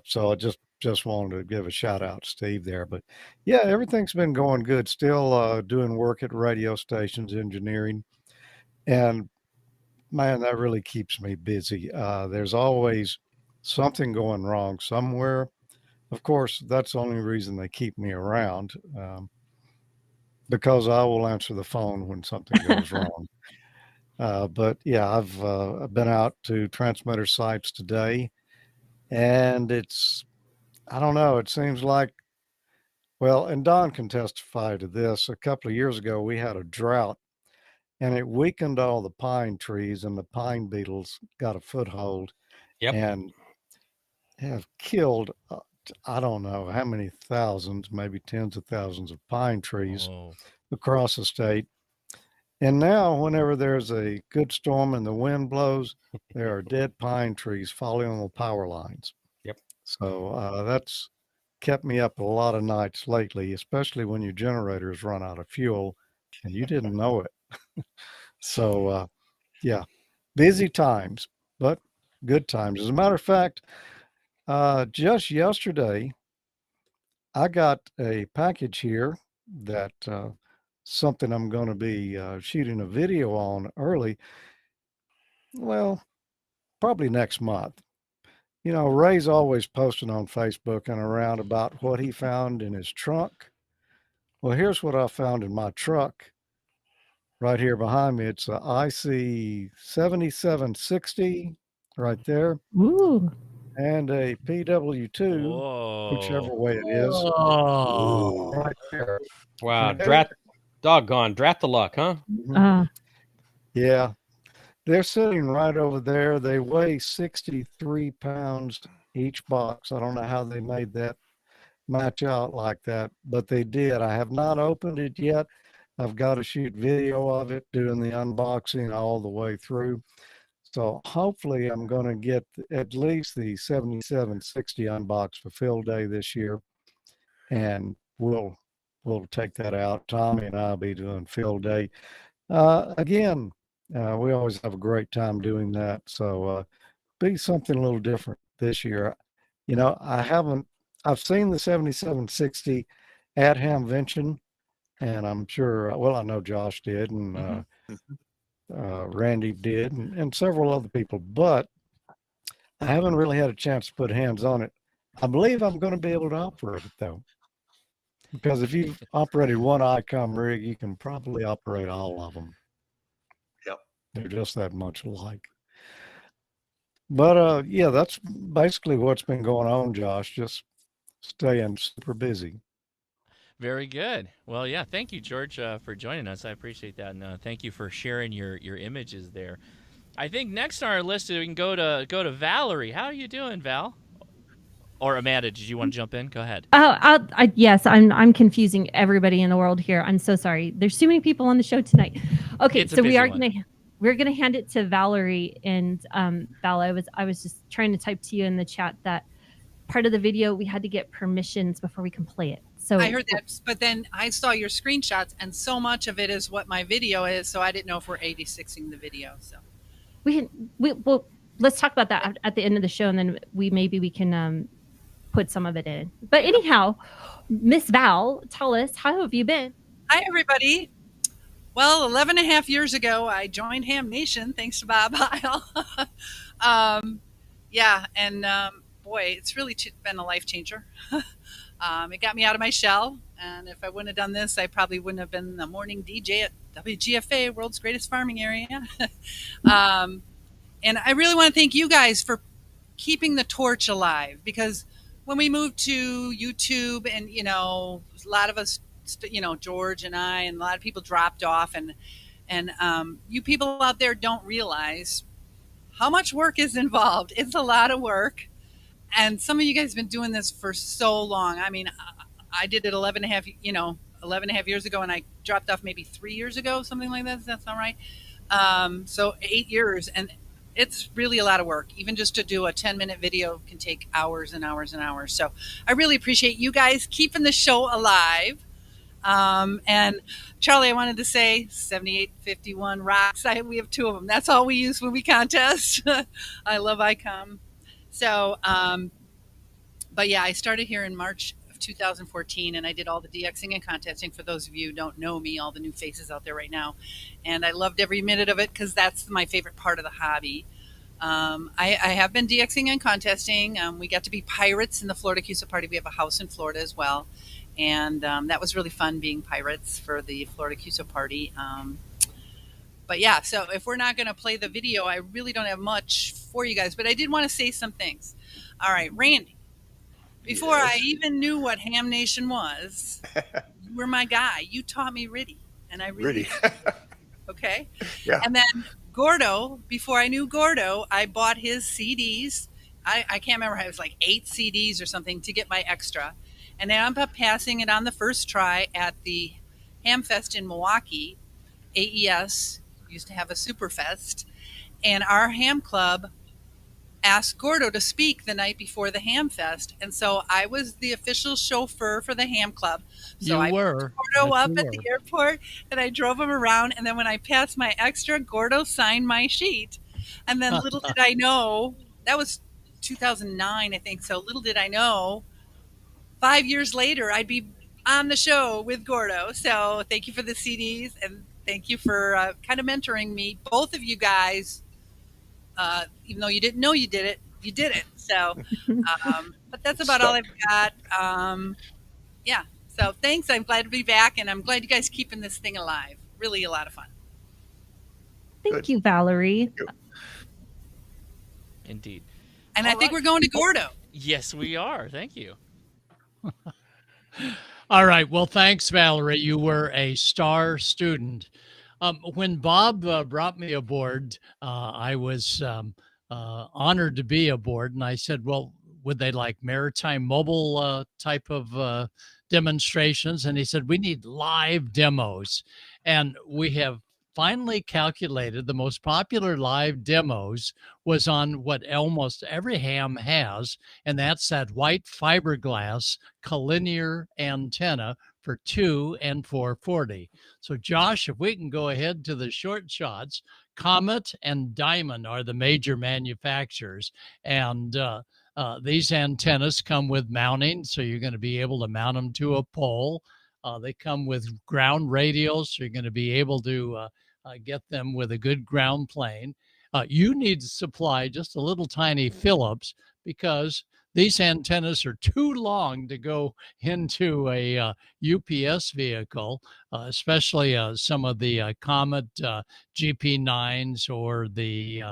So I just just wanted to give a shout out to Steve there. But yeah, everything's been going good. Still doing work at radio stations, engineering. And man, that really keeps me busy. There's always something going wrong somewhere. Of course, that's the only reason they keep me around, because I will answer the phone when something goes wrong. But yeah, I've been out to transmitter sites today, and I don't know, it seems like, well, and Don can testify to this. A couple of years ago, we had a drought, and it weakened all the pine trees, and the pine beetles got a foothold and have killed, I don't know how many thousands, maybe tens of thousands of pine trees across the state. And now, whenever there's a good storm and the wind blows, there are dead pine trees falling on the power lines. So that's kept me up a lot of nights lately, especially when your generators run out of fuel and you didn't know it. So, yeah, busy times, but good times. As a matter of fact, just yesterday, I got a package here that something I'm going to be shooting a video on early. Well, probably next month. You know, Ray's always posting on Facebook and around about what he found in his trunk. Well, here's what I found in my truck right here behind me. It's a IC 7760 right there. Ooh. And a PW2, whichever way it is. Oh. Right there. Wow. Doggone. Drat the luck, huh? Yeah. They're sitting right over there. They weigh 63 pounds each box. I don't know how they made that match out like that, but they did. I have not opened it yet. I've got to shoot video of it, doing the unboxing all the way through. So hopefully I'm going to get at least the 7760 unboxed for field day this year. And we'll take that out. Tommy and I'll be doing field day. Again, we always have a great time doing that. So be something a little different this year. You know, I've seen the 7760 at Hamvention, and I'm sure, well, I know Josh did, and Randy did, and several other people, but I haven't really had a chance to put hands on it. I believe I'm going to be able to operate it, though, because if you've operated one Icom rig, you can probably operate all of them. Yep. They're just that much alike. But yeah, that's basically what's been going on, Josh. Just staying super busy. Very good. Well, yeah, thank you, George, for joining us. I appreciate that, and thank you for sharing your images there. I think next on our list we can go to Valerie. How are you doing, Val? Or Amanda, did you want to jump in? Go ahead. Yes, I'm confusing everybody in the world here. I'm so sorry. There's too many people on the show tonight. Okay, so we're gonna hand it to Valerie, and Val, I was just trying to type to you in the chat that part of the video we had to get permissions before we can play it. So I heard that, but then I saw your screenshots, and so much of it is what my video is. So I didn't know if we're 86ing the video. So well, let's talk about that at the end of the show, and then we can put some of it in. But anyhow, Miss Val, tell us, how have you been? Hi, everybody. Well, 11 and a half years ago, I joined Ham Nation, thanks to Bob Heil. Yeah, and boy, it's really been a life changer. It got me out of my shell, and if I wouldn't have done this, I probably wouldn't have been the morning DJ at WGFA, world's greatest farming area. And I really want to thank you guys for keeping the torch alive, because when we moved to YouTube, and a lot of us, George and I, and a lot of people dropped off, and you people out there don't realize how much work is involved. It's a lot of work. And some of you guys have been doing this for so long. I mean, I did it 11 and a half years ago, and I dropped off maybe 3 years ago, something like that. Does that sound right? So 8 years, and it's really a lot of work. Even just to do a 10-minute video can take hours and hours and hours. So I really appreciate you guys keeping the show alive. And Charlie, I wanted to say 7851 rocks. We have 2 of them. That's all we use when we contest. I love Icom. So, but yeah, I started here in March of 2014, and I did all the DXing and contesting. For those of you who don't know me, all the new faces out there right now, and I loved every minute of it because that's my favorite part of the hobby. I have been DXing and contesting. We got to be pirates in the Florida CUSA party. We have a house in Florida as well, and that was really fun being pirates for the Florida CUSA party. But yeah, so if we're not going to play the video, I really don't have much for you guys, but I did want to say some things. All right, Randy, before I even knew what Ham Nation was, you were my guy. You taught me Riddy, and I really okay. Yeah. And then Gordo, before I knew Gordo, I bought his CDs. I can't remember, it was like 8 CDs or something to get my extra. And then I'm passing it on the first try at the Ham Fest in Milwaukee. AES used to have a Superfest, and our ham club asked Gordo to speak the night before the Ham Fest, and so I was the official chauffeur for the ham club. So I picked Gordo up at the airport, and I drove him around, and then when I passed my extra, Gordo signed my sheet. And then little did I know, that was 2009, I think, so little did I know, 5 years later, I'd be on the show with Gordo. So thank you for the CDs, and thank you for kind of mentoring me. Both of you guys, even though you didn't know you did it, you did it. So, but that's about all I've got. Yeah. So thanks. I'm glad to be back, and I'm glad you guys keeping this thing alive. Really a lot of fun. Thank you, Valerie. Thank you. Indeed. And I think we're going to Gordo. Yes, we are. Thank you. All right. Well, thanks, Valerie. You were a star student. When Bob brought me aboard, I was honored to be aboard. And I said, well, would they like maritime mobile type of demonstrations? And he said, we need live demos. And we have finally calculated the most popular live demos was on what almost every ham has, and that's that white fiberglass collinear antenna for 2 and 440. So Josh, if we can go ahead to the short shots, Comet and Diamond are the major manufacturers, and these antennas come with mounting, so you're going to be able to mount them to a pole. They come with ground radios, so you're going to be able to get them with a good ground plane. You need to supply just a little tiny Phillips because these antennas are too long to go into a UPS vehicle, especially some of the Comet GP9s or the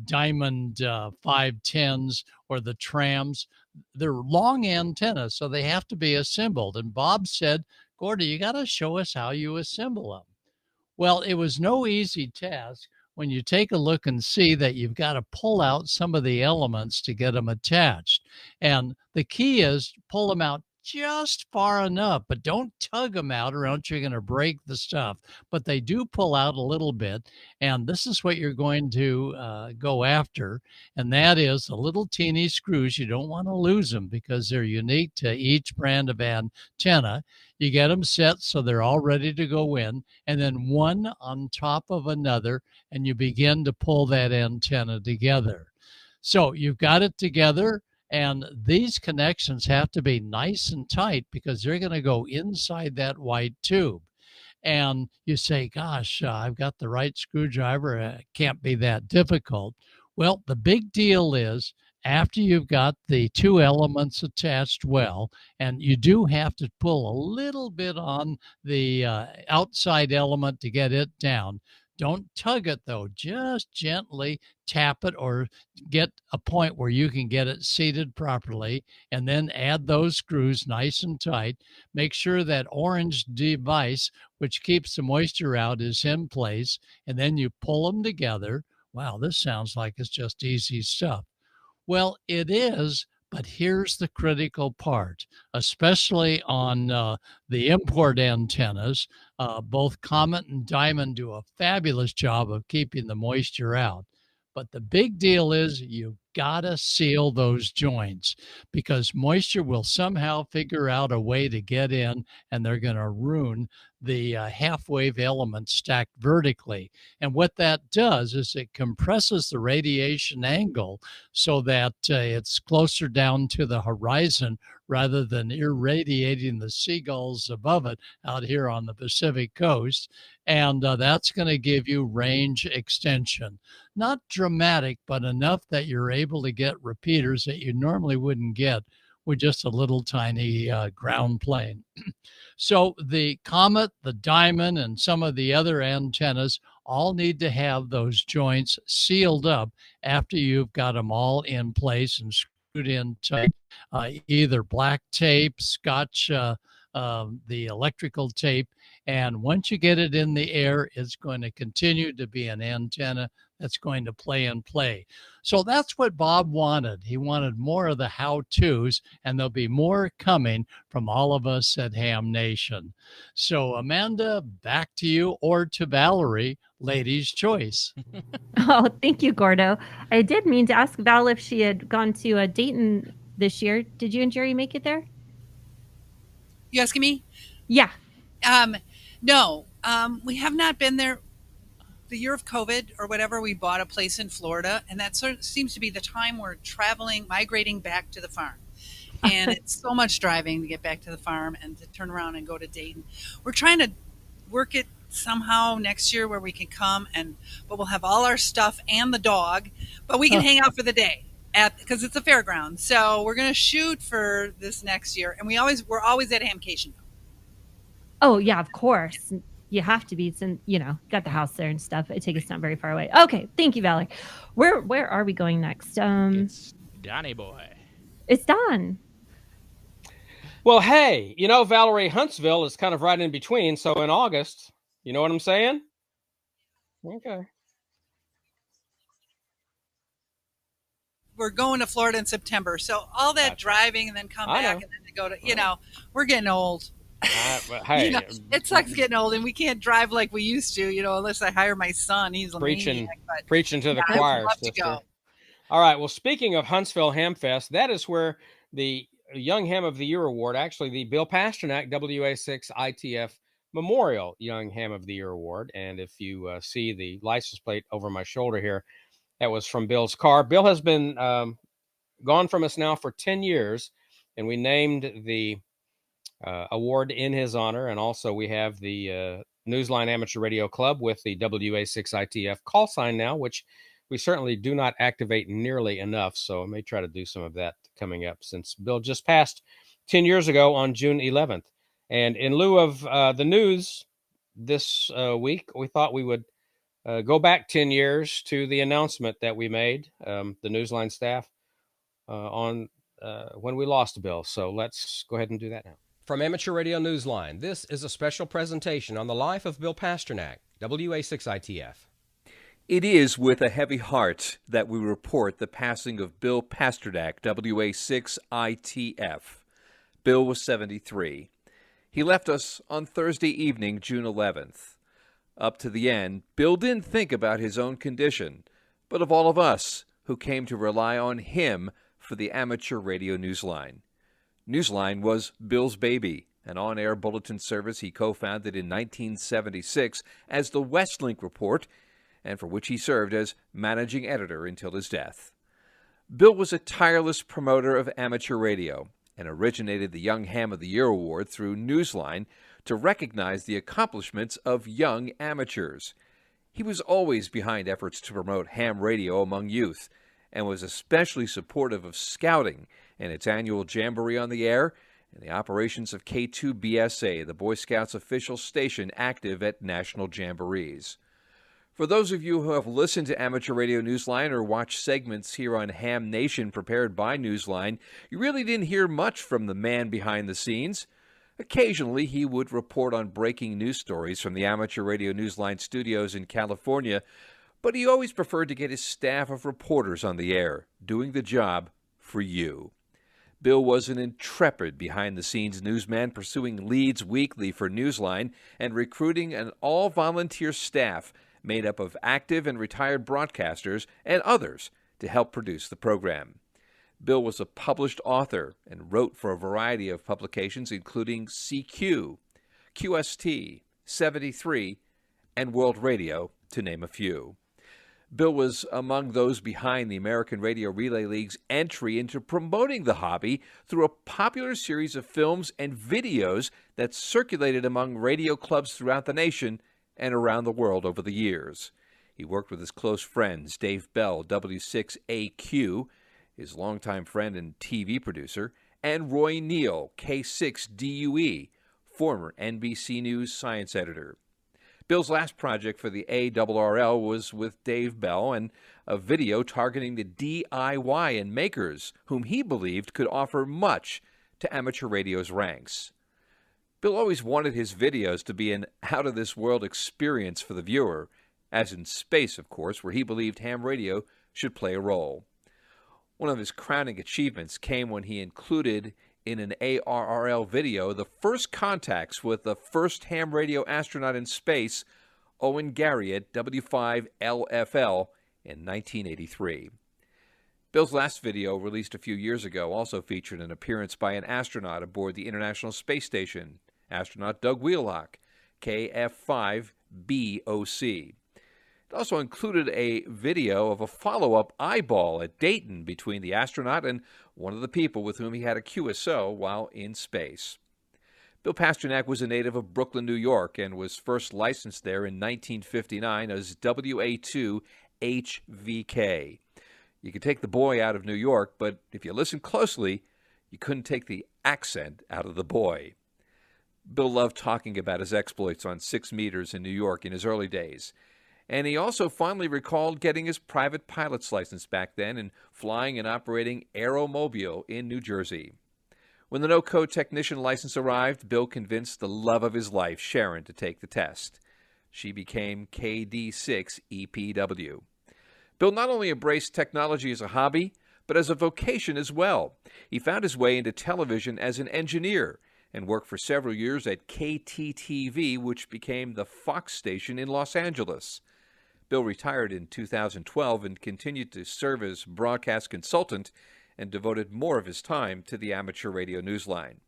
Diamond 510s or the trams. They're long antennas, so they have to be assembled. And Bob said, Gordo, you got to show us how you assemble them. Well, it was no easy task when you take a look and see that you've got to pull out some of the elements to get them attached. And the key is pull them out just far enough, but don't tug them out or else you're going to break the stuff. But they do pull out a little bit. And this is what you're going to go after. And that is the little teeny screws. You don't want to lose them because they're unique to each brand of antenna. You get them set so they're all ready to go in, and then one on top of another, and you begin to pull that antenna together. So you've got it together, and these connections have to be nice and tight because they're going to go inside that white tube. And you say, gosh, I've got the right screwdriver. It can't be that difficult. Well, the big deal is after you've got the 2 elements attached well, and you do have to pull a little bit on the outside element to get it down. Don't tug it, though. Just gently tap it or get a point where you can get it seated properly, and then add those screws nice and tight. Make sure that orange device, which keeps the moisture out, is in place, and then you pull them together. Wow, this sounds like it's just easy stuff. Well, it is, but here's the critical part, especially on the import antennas. Both Comet and Diamond do a fabulous job of keeping the moisture out. But the big deal is you've gotta seal those joints because moisture will somehow figure out a way to get in, and they're going to ruin the half-wave element stacked vertically. And what that does is it compresses the radiation angle so that it's closer down to the horizon rather than irradiating the seagulls above it out here on the Pacific coast. And that's going to give you range extension. Not dramatic, but enough that you're able to get repeaters that you normally wouldn't get with just a little tiny ground plane. So the Comet, the Diamond, and some of the other antennas all need to have those joints sealed up after you've got them all in place and screwed in tight. Either black tape, Scotch, the electrical tape, and once you get it in the air, it's going to continue to be an antenna that's going to play and play. So that's what Bob wanted. He wanted more of the how-tos, and there'll be more coming from all of us at Ham Nation. So Amanda, back to you, or to Valerie, lady's choice. Oh, thank you, Gordo. I did mean to ask Val if she had gone to Dayton this year. Did you and Jerry make it there? You asking me? Yeah. No, we have not been there. The year of COVID or whatever, we bought a place in Florida, and that sort of seems to be the time we're traveling, migrating back to the farm. And it's so much driving to get back to the farm and to turn around and go to Dayton. We're trying to work it somehow next year where we can come, but we'll have all our stuff and the dog, but we can hang out for the day because it's a fairground. So we're going to shoot for this next year, and we're always at Hamcation. Oh yeah, of course. You have to be, since got the house there and stuff. I take it's not very far away. Okay, thank you, Valerie. Where are we going next? It's Donnie Boy. It's Don. Well, hey, Valerie, Huntsville is kind of right in between. So in August, you know what I'm saying? Okay. We're going to Florida in September. So all that driving and then come back and then to go to, we're getting old. Hey, it sucks getting old, and we can't drive like we used to, unless I hire my son. He's a preaching to the I choir, would love sister. to go. All right. Well, speaking of Huntsville Hamfest, that is where the Young Ham of the Year award, actually the Bill Pasternak WA6 ITF Memorial Young Ham of the Year award. And if you see the license plate over my shoulder here, that was from Bill's car. Bill has been gone from us now for 10 years, and we named the award in his honor. And also we have the Newsline Amateur Radio Club with the WA6 ITF call sign now, which we certainly do not activate nearly enough. So I may try to do some of that coming up, since Bill just passed 10 years ago on June 11th. And in lieu of the news this week, we thought we would go back 10 years to the announcement that we made, the Newsline staff, on when we lost Bill. So let's go ahead and do that now. From Amateur Radio Newsline, this is a special presentation on the life of Bill Pasternak, WA6 ITF. It is with a heavy heart that we report the passing of Bill Pasternak, WA6 ITF. Bill was 73. He left us on Thursday evening, June 11th. Up to the end, Bill didn't think about his own condition, but of all of us who came to rely on him for the Amateur Radio Newsline. Newsline was Bill's baby, an on-air bulletin service he co-founded in 1976 as the Westlink Report, and for which he served as managing editor until his death. Bill was a tireless promoter of amateur radio and originated the Young Ham of the Year award through Newsline to recognize the accomplishments of young amateurs. He was always behind efforts to promote ham radio among youth, and was especially supportive of scouting and its annual jamboree on the air and the operations of K2BSA, the Boy Scouts official station active at national jamborees. For those of you who have listened to Amateur Radio Newsline or watched segments here on Ham Nation prepared by Newsline, you really didn't hear much from the man behind the scenes. Occasionally, he would report on breaking news stories from the Amateur Radio Newsline studios in California, but he always preferred to get his staff of reporters on the air, doing the job for you. Bill was an intrepid behind-the-scenes newsman, pursuing leads weekly for Newsline and recruiting an all-volunteer staff made up of active and retired broadcasters and others to help produce the program. Bill was a published author and wrote for a variety of publications, including CQ, QST, 73, and World Radio, to name a few. Bill was among those behind the American Radio Relay League's entry into promoting the hobby through a popular series of films and videos that circulated among radio clubs throughout the nation and around the world over the years. He worked with his close friends, Dave Bell, W6AQ, his longtime friend and TV producer, and Roy Neal, K6DUE, former NBC News science editor. Bill's last project for the ARRL was with Dave Bell and a video targeting the DIY and makers, whom he believed could offer much to amateur radio's ranks. Bill always wanted his videos to be an out-of-this-world experience for the viewer, as in space, of course, where he believed ham radio should play a role. One of his crowning achievements came when he included in an ARRL video the first contacts with the first ham radio astronaut in space, Owen Garriott, W5LFL, in 1983. Bill's last video, released a few years ago, also featured an appearance by an astronaut aboard the International Space Station, astronaut Doug Wheelock, KF5BOC. It also included a video of a follow-up eyeball at Dayton between the astronaut and one of the people with whom he had a QSO while in space. Bill Pasternak was a native of Brooklyn, New York, and was first licensed there in 1959 as WA2HVK. You could take the boy out of New York, but if you listen closely, you couldn't take the accent out of the boy. Bill loved talking about his exploits on 6 meters in New York in his early days. And he also fondly recalled getting his private pilot's license back then and flying and operating Aeromobile in New Jersey. When the no-code technician license arrived, Bill convinced the love of his life, Sharon, to take the test. She became KD6EPW. Bill not only embraced technology as a hobby, but as a vocation as well. He found his way into television as an engineer and worked for several years at KTTV, which became the Fox station in Los Angeles. Bill retired in 2012 and continued to serve as broadcast consultant and devoted more of his time to the amateur radio newsline.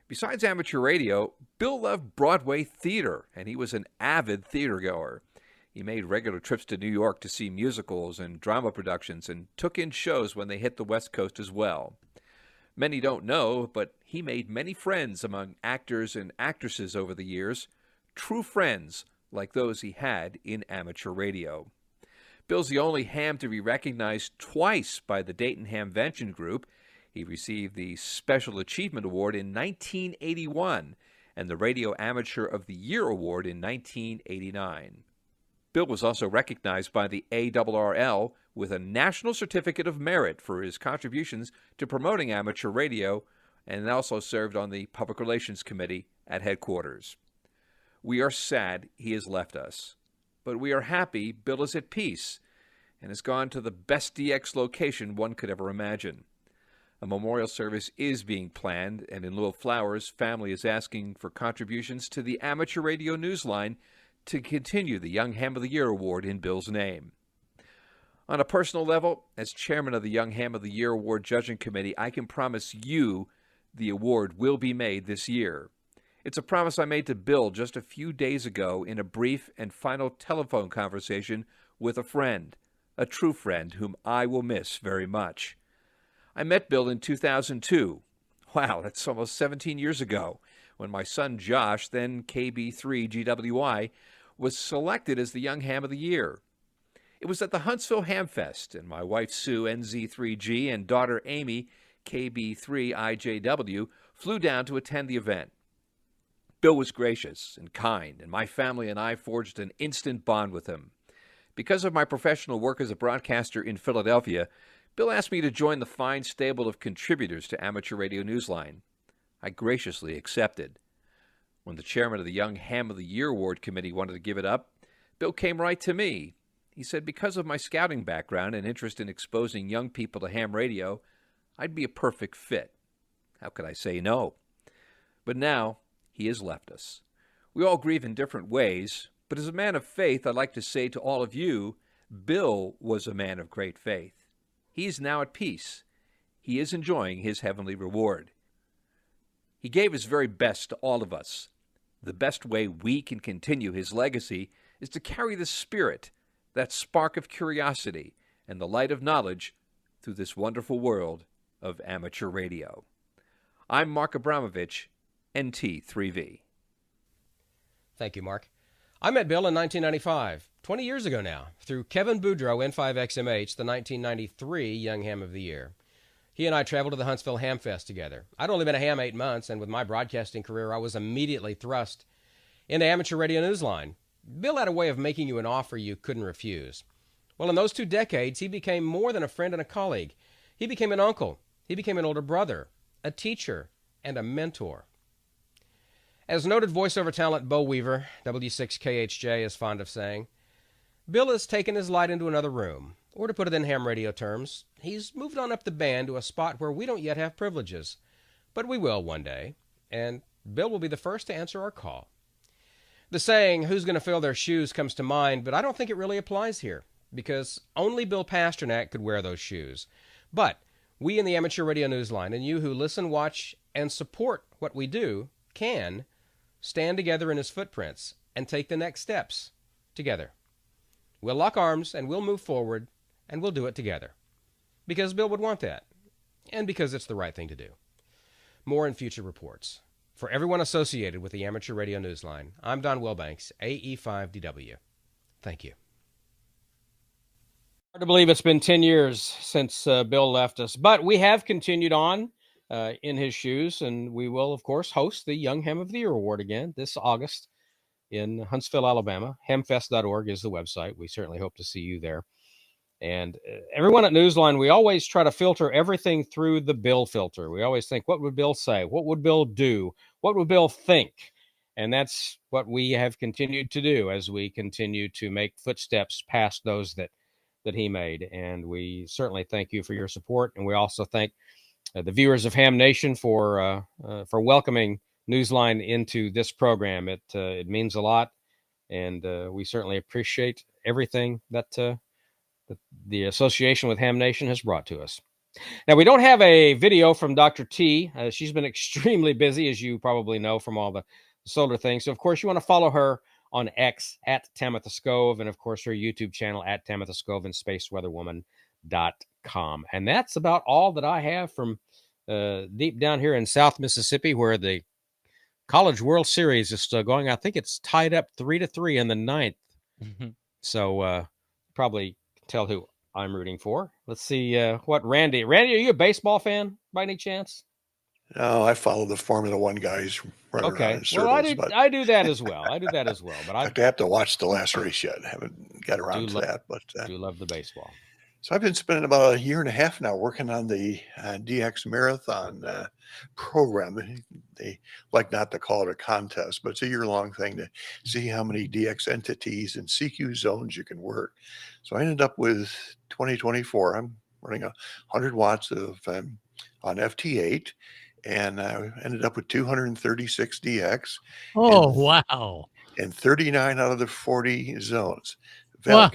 Besides amateur radio, Bill loved Broadway theater, and he was an avid theater goer. He made regular trips to New York to see musicals and drama productions and took in shows when they hit the West Coast as well. Many don't know, but he made many friends among actors and actresses over the years, true friends like those he had in amateur radio. Bill's the only ham to be recognized twice by the Dayton Hamvention Group. He received the Special Achievement Award in 1981 and the Radio Amateur of the Year Award in 1989. Bill was also recognized by the ARRL with a National Certificate of Merit for his contributions to promoting amateur radio, and also served on the Public Relations Committee at headquarters. We are sad he has left us, but we are happy Bill is at peace and has gone to the best DX location one could ever imagine. A memorial service is being planned, and in lieu of flowers, family is asking for contributions to the Amateur Radio Newsline to continue the Young Ham of the Year Award in Bill's name. On a personal level, as chairman of the Young Ham of the Year Award Judging Committee, I can promise you the award will be made this year. It's a promise I made to Bill just a few days ago in a brief and final telephone conversation with a friend, a true friend whom I will miss very much. I met Bill in 2002. Wow, that's almost 17 years ago, when my son Josh, then KB3GWI, was selected as the Young Ham of the Year. It was at the Huntsville Ham Fest, and my wife Sue, NZ3G, and daughter Amy, KB3IJW, flew down to attend the event. Bill was gracious and kind, and my family and I forged an instant bond with him. Because of my professional work as a broadcaster in Philadelphia, Bill asked me to join the fine stable of contributors to Amateur Radio Newsline. I graciously accepted. When the chairman of the Young Ham of the Year Award Committee wanted to give it up, Bill came right to me. He said because of my scouting background and interest in exposing young people to ham radio, I'd be a perfect fit. How could I say no? But now, he has left us. We all grieve in different ways, but as a man of faith, I'd like to say to all of you, Bill was a man of great faith. he is now at peace. He is enjoying his heavenly reward. He gave his very best to all of us. The best way we can continue his legacy is to carry the spirit, that spark of curiosity, and the light of knowledge through this wonderful world of amateur radio. I'm Mark Abramovich, NT3V. Thank you, Mark. I met Bill in 1995, 20 years ago now, through Kevin Boudreau, N5XMH, the 1993 Young Ham of the Year. He and I traveled to the Huntsville Ham Fest together. I'd only been a ham 8 months, and with my broadcasting career, I was immediately thrust into Amateur Radio Newsline. Bill had a way of making you an offer you couldn't refuse. Well, in those 2 decades, he became more than a friend and a colleague. He became an uncle. He became an older brother, a teacher, and a mentor. As noted voiceover talent Bo Weaver, W6KHJ, is fond of saying, Bill has taken his light into another room, or to put it in ham radio terms, he's moved on up the band to a spot where we don't yet have privileges. But we will one day, and Bill will be the first to answer our call. The saying, who's going to fill their shoes, comes to mind, but I don't think it really applies here, because only Bill Pasternak could wear those shoes. But we in the Amateur Radio Newsline, and you who listen, watch, and support what we do, can stand together in his footprints and take the next steps together. We'll lock arms, and we'll move forward, and we'll do it together. Because Bill would want that, and because it's the right thing to do. More in future reports. For everyone associated with the Amateur Radio Newsline, I'm Don Wilbanks, AE5DW. Thank you. Hard to believe it's been 10 years since Bill left us, but we have continued on in his shoes, and we will, of course, host the Young Ham of the Year Award again this August in Huntsville, Alabama. Hamfest.org is the website. We certainly hope to see you there. And everyone at Newsline, we always try to filter everything through the Bill filter. We always think, what would Bill say? What would Bill do? What would Bill think? And that's what we have continued to do as we continue to make footsteps past those that he made. And we certainly thank you for your support. And we also thank the viewers of Ham Nation for welcoming Newsline into this program. It means a lot, and we certainly appreciate everything that the association with Ham Nation has brought to us. Now, we don't have a video from Dr. T. She's been extremely busy, as you probably know from all the solar things. So, of course, you want to follow her on X at Tamitha Skov, and, of course, her YouTube channel at Tamitha Skov and spaceweatherwoman.com. And that's about all that I have from deep down here in South Mississippi, where the College World Series is still going. I think it's tied up 3-3 in the 9th. Mm-hmm. So probably tell who I'm rooting for. Let's see what Randy, are you a baseball fan by any chance? No, I follow the Formula One guys running around in circles. Well, I do that as well. But I have to watch the last race yet. I haven't got around to that. But I do love the baseball. So I've been spending about 1.5 years now working on the DX Marathon program. They like not to call it a contest, but it's a year-long thing to see how many DX entities and CQ zones you can work. So I ended up with 2024. I'm running 100 watts of on FT8, and I ended up with 236 DX. Oh, wow. And 39 out of the 40 zones. Val,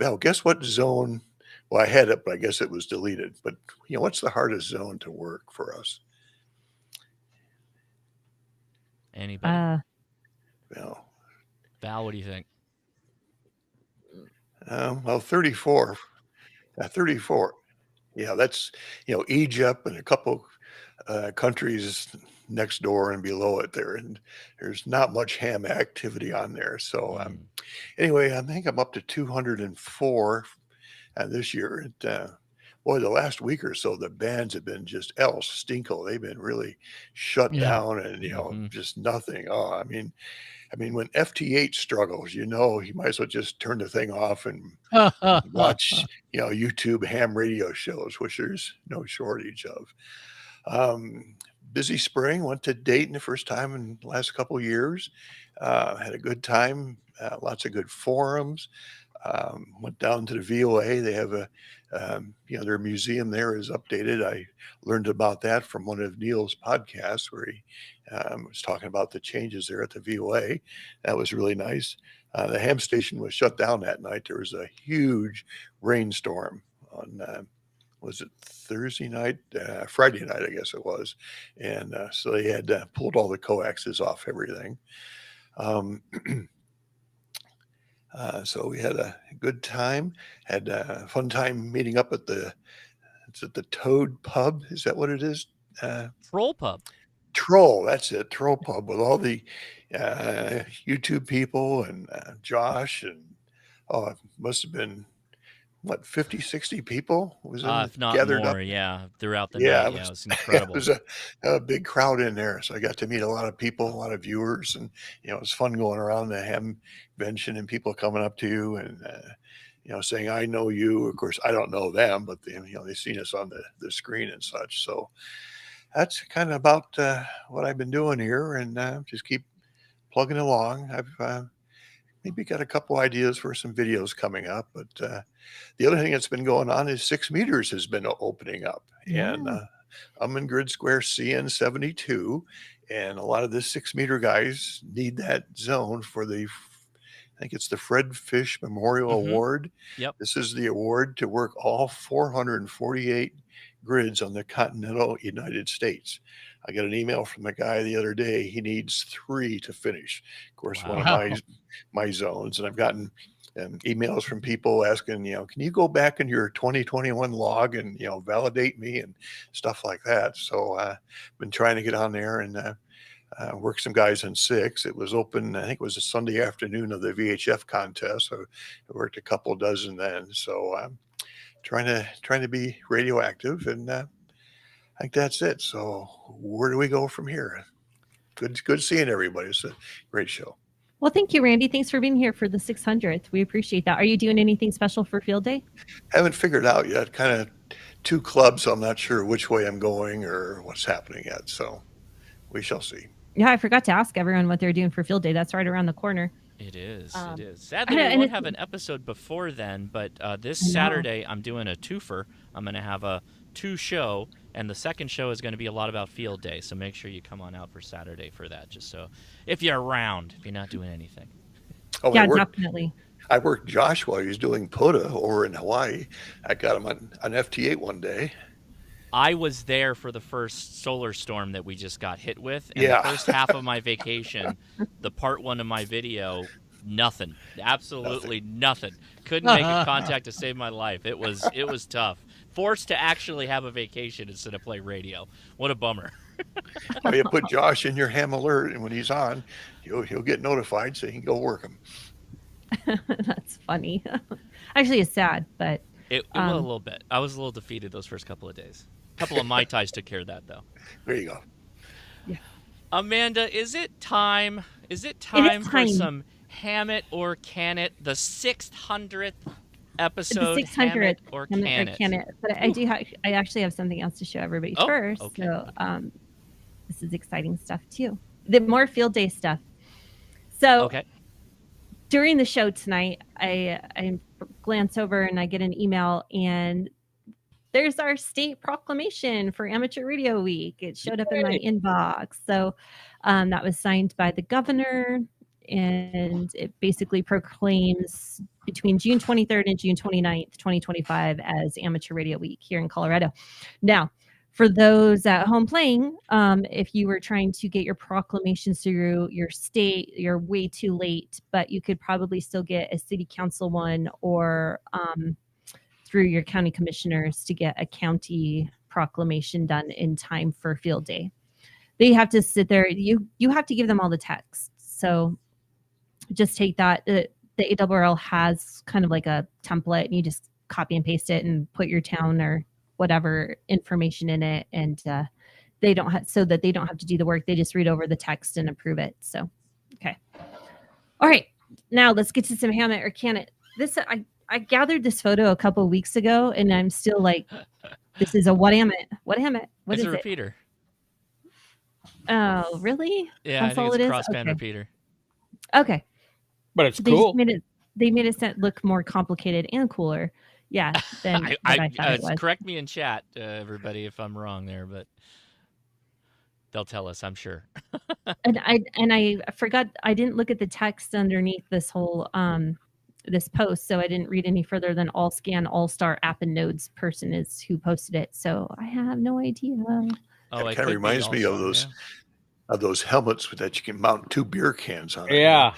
wow. Guess what zone? Well, I had it, but I guess it was deleted. But, what's the hardest zone to work for us? Anybody? Val, what do you think? Well, 34. 34. Yeah, that's, Egypt and a couple countries next door and below it there. And there's not much ham activity on there. So anyway, I think I'm up to 204 this year. And boy, the last week or so, the bands have been just El Stinko. They've been really shut down and, just nothing. Oh, I mean, when FT8 struggles, you might as well just turn the thing off and watch, YouTube ham radio shows, which there's no shortage of. Busy spring, went to Dayton the first time in the last couple of years. Had a good time, lots of good forums. Went down to the VOA. They have their museum there is updated. I learned about that from one of Neil's podcasts where he was talking about the changes there at the VOA. That was really nice. The ham station was shut down that night. There was a huge rainstorm on was it Thursday night, Friday night, I guess it was. And so they had pulled all the coaxes off everything. So we had a good time, had a fun time meeting up at it's at the Toad Pub. Is that what it is? Troll Pub. Troll, that's it. Troll Pub with all the YouTube people and Josh and it must have been what 50, 60 people was If not gathered more, up. yeah, throughout the Yeah, night. it Yeah, it was, was incredible. it was a big crowd in there. So I got to meet a lot of people, a lot of viewers, and it was fun going around the ham convention and people coming up to you and saying, "I know you." Of course, I don't know them, but they've seen us on the screen and such. So that's kind of about what I've been doing here, and just keep plugging along. I've maybe got a couple ideas for some videos coming up, but the other thing that's been going on is 6 meters has been opening up, and I'm in grid square CN72, and a lot of the 6 meter guys need that zone for I think it's the Fred Fish Memorial Award. Yep. This is the award to work all 448 grids on the continental United States. I got an email from the guy the other day. He needs 3 to finish. Of course, one of my zones, and I've gotten emails from people asking, can you go back in your 2021 log and validate me and stuff like that. So I've been trying to get on there and work some guys in 6. It was open, I think it was a Sunday afternoon of the VHF contest. So I worked a couple dozen then. So I'm trying to be radioactive, and I think that's it. So where do we go from here? Good seeing everybody. It's a great show. Well, thank you, Randy. Thanks for being here for the 600th. We appreciate that. Are you doing anything special for Field Day? Haven't figured out yet. Kind of 2 clubs, so I'm not sure which way I'm going or what's happening yet. So we shall see. Yeah, I forgot to ask everyone what they're doing for Field Day. That's right around the corner. It is. It is. Sadly, we won't have an episode before then, but this Saturday I'm doing a twofer. I'm going to have a 2 show, and the second show is going to be a lot about Field Day. So make sure you come on out for Saturday for that, just so if you're around, if you're not doing anything. Oh, yeah, definitely. I worked Josh while he was doing POTA over in Hawaii. I got him on FT8 one day. I was there for the first solar storm that we just got hit with. And Yeah. the first half of my vacation, the part 1 of my video, nothing. Absolutely nothing. Couldn't make a contact to save my life. It was tough. Forced to actually have a vacation instead of play radio. What a bummer. Well, you put Josh in your ham alert, and when he's on, he'll get notified so you can go work him. That's funny. Actually, it's sad, but It was a little bit. I was a little defeated those first couple of days. A couple of Mai Tais took care of that, though. There you go. Yeah. Amanda, is it time? For some Hammet or Cannet, the 600th episode? The 600th Hammet or Cannet? But I actually have something else to show everybody first. Okay. So this is exciting stuff too. The more Field Day stuff. So during the show tonight, I glance over and I get an email, and there's our state proclamation for Amateur Radio Week. It showed up in my inbox. So that was signed by the governor, and it basically proclaims between June 23rd and June 29th, 2025 as Amateur Radio Week here in Colorado. Now, for those at home playing, if you were trying to get your proclamations through your state, you're way too late, but you could probably still get a city council one or through your county commissioners to get a county proclamation done in time for Field Day. They have to sit there. You have to give them all the text. So just take that. The ARRL has kind of like a template, and you just copy and paste it and put your town or whatever information in it, and they don't have to do the work. They just read over the text and approve it. So, okay. All right. Now let's get to some Hammet or Cannet. I gathered this photo a couple of weeks ago, and I'm still like, this is a what Hammet? What Hammet? What it's is a repeater. Oh, really? Yeah, That's I think all it's it a is? crossband Okay. repeater. Okay. But it's They cool. just made it look more complicated and cooler. Yeah. Than what I thought it was. Correct me in chat, everybody, if I'm wrong there, but they'll tell us, I'm sure. And I forgot, I didn't look at the text underneath this whole this post, so I didn't read any further than All Scan All Star App and Nodes person is who posted it. So I have no idea. It kind of reminds me of those helmets that you can mount 2 beer cans on. Yeah,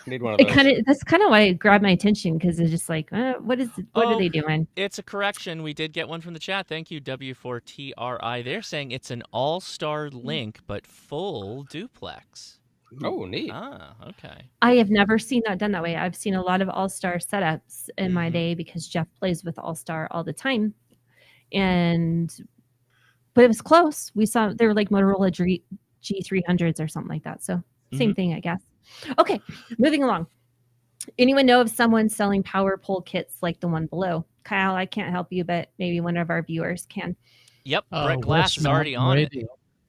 need one of those. That's kind of why it grabbed my attention, because it's just like, what are they doing? It's a correction. We did get one from the chat. Thank you, W4TRI. They're saying it's an all-star link, but full duplex. Oh, neat. Ah, okay. I have never seen that done that way. I've seen a lot of all-star setups in my day, because Jeff plays with all-star all the time. But it was close. We saw they were like Motorola G300s or something like that. So same thing, I guess. Okay, moving along. Anyone know of someone selling power pole kits like the one below? Kyle, I can't help you, but maybe one of our viewers can. Yep, Brett Glass is already on it.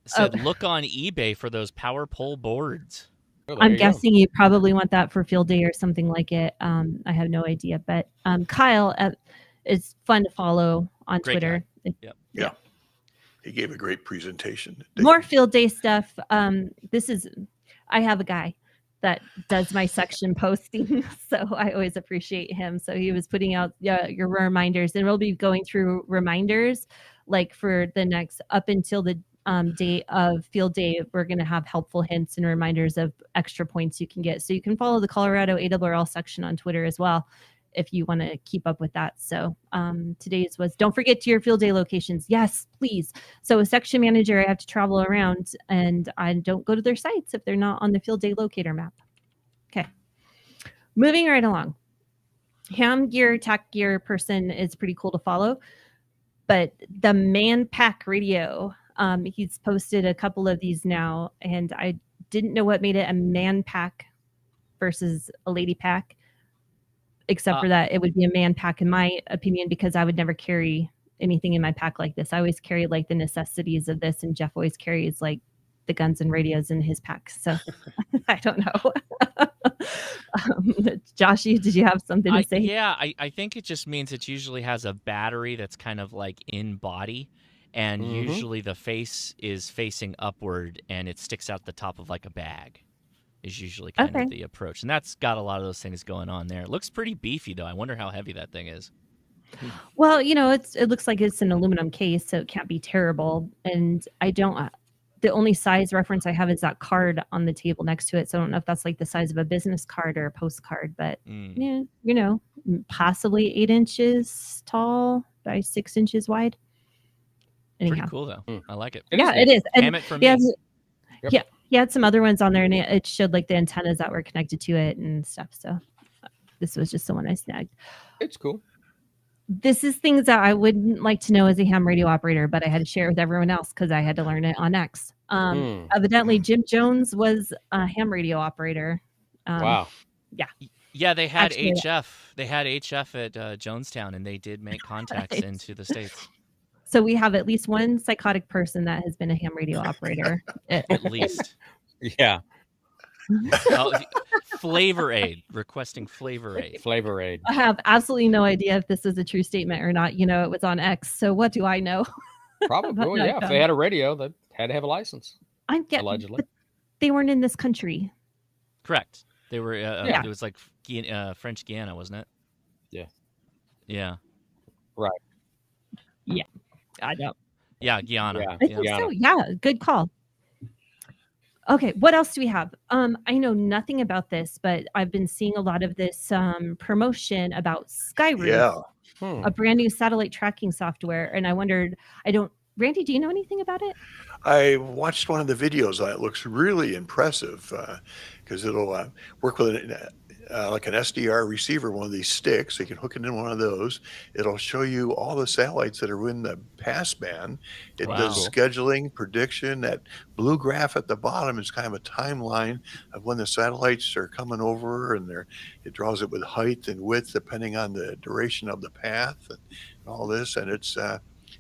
Said look on eBay for those power pole boards. I'm guessing you probably want that for field day or something like it. I have no idea, but Kyle is fun to follow on Twitter. Yeah. He gave a great presentation. More field day stuff. I have a guy that does my section posting, so I always appreciate him. So he was putting out your reminders, and we'll be going through reminders like for the next up until the day of field day. We're going to have helpful hints and reminders of extra points you can get. So you can follow the Colorado ARRL section on Twitter as well, if you want to keep up with that. So today's was, don't forget to your field day locations. Yes, please. So a section manager, I have to travel around, and I don't go to their sites if they're not on the field day locator map. Okay. Moving right along. Ham gear, tack gear person is pretty cool to follow. But the Man Pack Radio, he's posted a couple of these now, and I didn't know what made it a man pack versus a lady pack. Except for that, it would be a man pack in my opinion, because I would never carry anything in my pack like this. I always carry like the necessities of this, and Jeff always carries like the guns and radios in his pack. So I don't know. Joshy, did you have something to say? Yeah, I think it just means it usually has a battery that's kind of like in body, and usually the face is facing upward, and it sticks out the top of like a bag. Is usually kind of the approach. And that's got a lot of those things going on there. It looks pretty beefy, though. I wonder how heavy that thing is. Well, it looks like it's an aluminum case, so it can't be terrible. And the only size reference I have is that card on the table next to it. So I don't know if that's like the size of a business card or a postcard, but yeah, possibly 8 inches tall by 6 inches wide. Anyhow. Pretty cool, though. I like it. It is. Hammet from me. Yeah. He had some other ones on there, and it showed like the antennas that were connected to it and stuff. So this was just the one I snagged. It's cool. This is things that I wouldn't like to know as a ham radio operator, but I had to share with everyone else because I had to learn it on X. Evidently, Jim Jones was a ham radio operator. Wow. Yeah. Yeah, they had HF. They had HF at Jonestown, and they did make contacts into the States. So we have at least one psychotic person that has been a ham radio operator. At least. Yeah. Flavor aid. Requesting flavor aid. Flavor aid. I have absolutely no idea if this is a true statement or not. It was on X. So what do I know? Probably. Well, yeah. If they had a radio, they had to have a license. Allegedly. But they weren't in this country. Correct. They were. It was like French Guiana, wasn't it? Yeah. Yeah. Right. Yeah. I know. Yeah, Guyana. So, good call. Okay, what else do we have? I know nothing about this, but I've been seeing a lot of this promotion about Skyroof, a brand new satellite tracking software, and I wondered, Randy, do you know anything about it? I watched one of the videos. It looks really impressive because it'll work with like an SDR receiver, one of these sticks. You can hook it in one of those. It'll show you all the satellites that are in the passband. It does scheduling, prediction. That blue graph at the bottom is kind of a timeline of when the satellites are coming over, and it draws it with height and width depending on the duration of the path and all this. And it's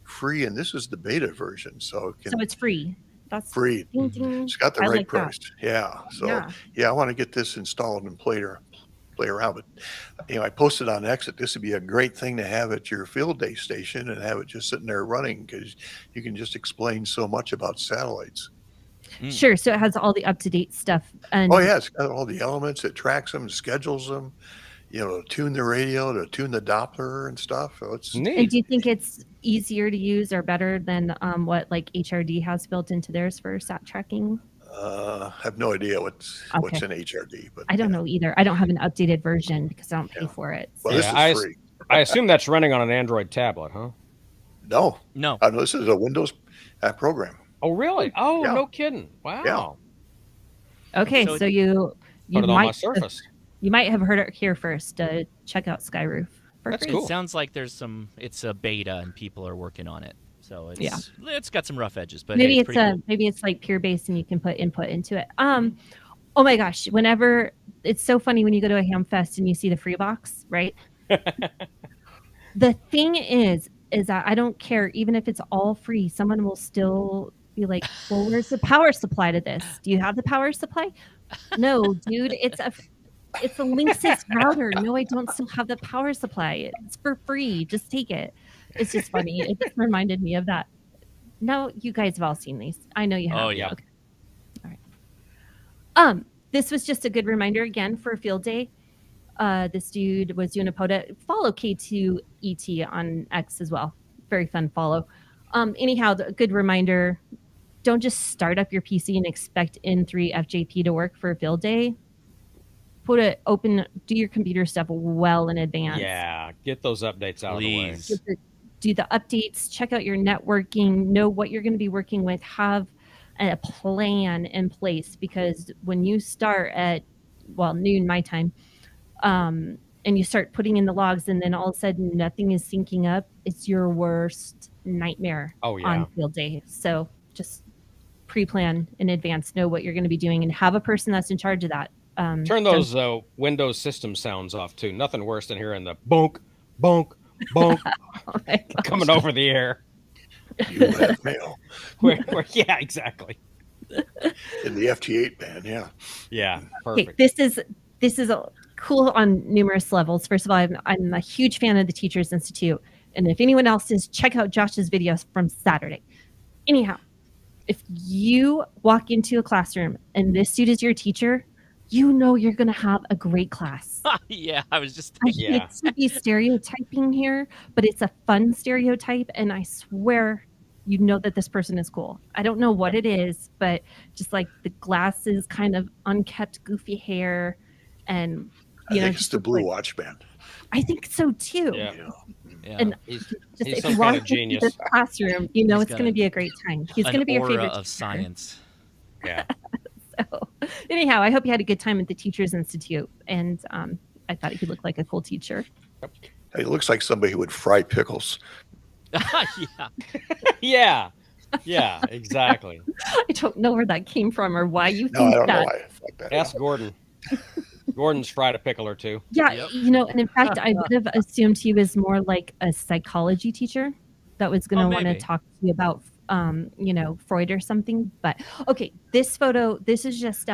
free, and this is the beta version, so it's free. That's free. Ding, ding. It's got the right like price. That. Yeah. So I want to get this installed and play around. But I posted on X that this would be a great thing to have at your field day station and have it just sitting there running, because you can just explain so much about satellites. Sure. So it has all the up-to-date stuff. And it's got all the elements. It tracks them, schedules them. to tune the radio, to tune the Doppler and stuff. So it's And do you think it's easier to use or better than what like HRD has built into theirs for sat tracking? I have no idea what's in HRD, but I don't know either. I don't have an updated version because I don't pay for it. Well, this is free. I assume that's running on an Android tablet, huh? No. No. This is a Windows program. Oh, really? Oh, Yeah. no kidding. Wow. Okay, so you Put it on my might Surface. You might have heard it here first. Check out Skyroof. That's free. cool. It sounds like it's a beta and people are working on it. So it's got some rough edges, but maybe hey, it's cool. maybe it's like pure base and you can put input into it. Oh my gosh, whenever it's so funny when you go to a ham fest and you see the free box, right? The thing is that I don't care, even if it's all free, someone will still be like, well, where's the power supply to this? Do you have the power supply? No, dude, it's a Linksys router. No, I don't still have the power supply. It's for free. Just take it. It's just funny. It just reminded me of that. No, you guys have all seen these. I know you have. Oh, yeah. Okay. All right. This was just a good reminder again for field day. This dude was doing a POTA. Follow K2ET on X as well. Very fun follow. Anyhow, the good reminder. Don't just start up your PC and expect N3 FJP to work for a field day. Do your computer stuff well in advance. Yeah, get those updates out of the way. Do the updates, check out your networking, know what you're going to be working with, have a plan in place, because when you start at, noon my time, and you start putting in the logs and then all of a sudden nothing is syncing up, it's your worst nightmare on field day. So just pre-plan in advance, know what you're going to be doing, and have a person that's in charge of that. Turn those Windows system sounds off too. Nothing worse than hearing the bonk, bonk, bonk coming over the air. You have mail. Yeah, exactly. In the FT8 band, yeah. Yeah, perfect. Okay, this is cool on numerous levels. First of all, I'm a huge fan of the Teachers Institute, and if anyone else is, check out Josh's videos from Saturday. Anyhow, if you walk into a classroom and this dude is your teacher, you know you're going to have a great class. Yeah, I was just thinking. I hate to be stereotyping here, but it's a fun stereotype, and I swear you know that this person is cool. I don't know what it is, but just like the glasses, kind of unkept, goofy hair, and I think it's the Blue Watch Band. I think so too. Yeah. And he's if some you kind walk of genius. into this classroom, you know it's going to be a great time. He's going to be your favorite of teacher. science. Yeah. So, anyhow, I hope you had a good time at the Teachers Institute, and I thought he looked like a cool teacher. He looks like somebody who would fry pickles. Yeah. Yeah, exactly. I don't know where that came from or why you No, think I don't that. know why I like that. Ask Gordon. Gordon's fried a pickle or two. Yeah, and in fact, I would have assumed he was more like a psychology teacher that was going to want to maybe. talk to you about, Freud or something. But okay, this photo, this is just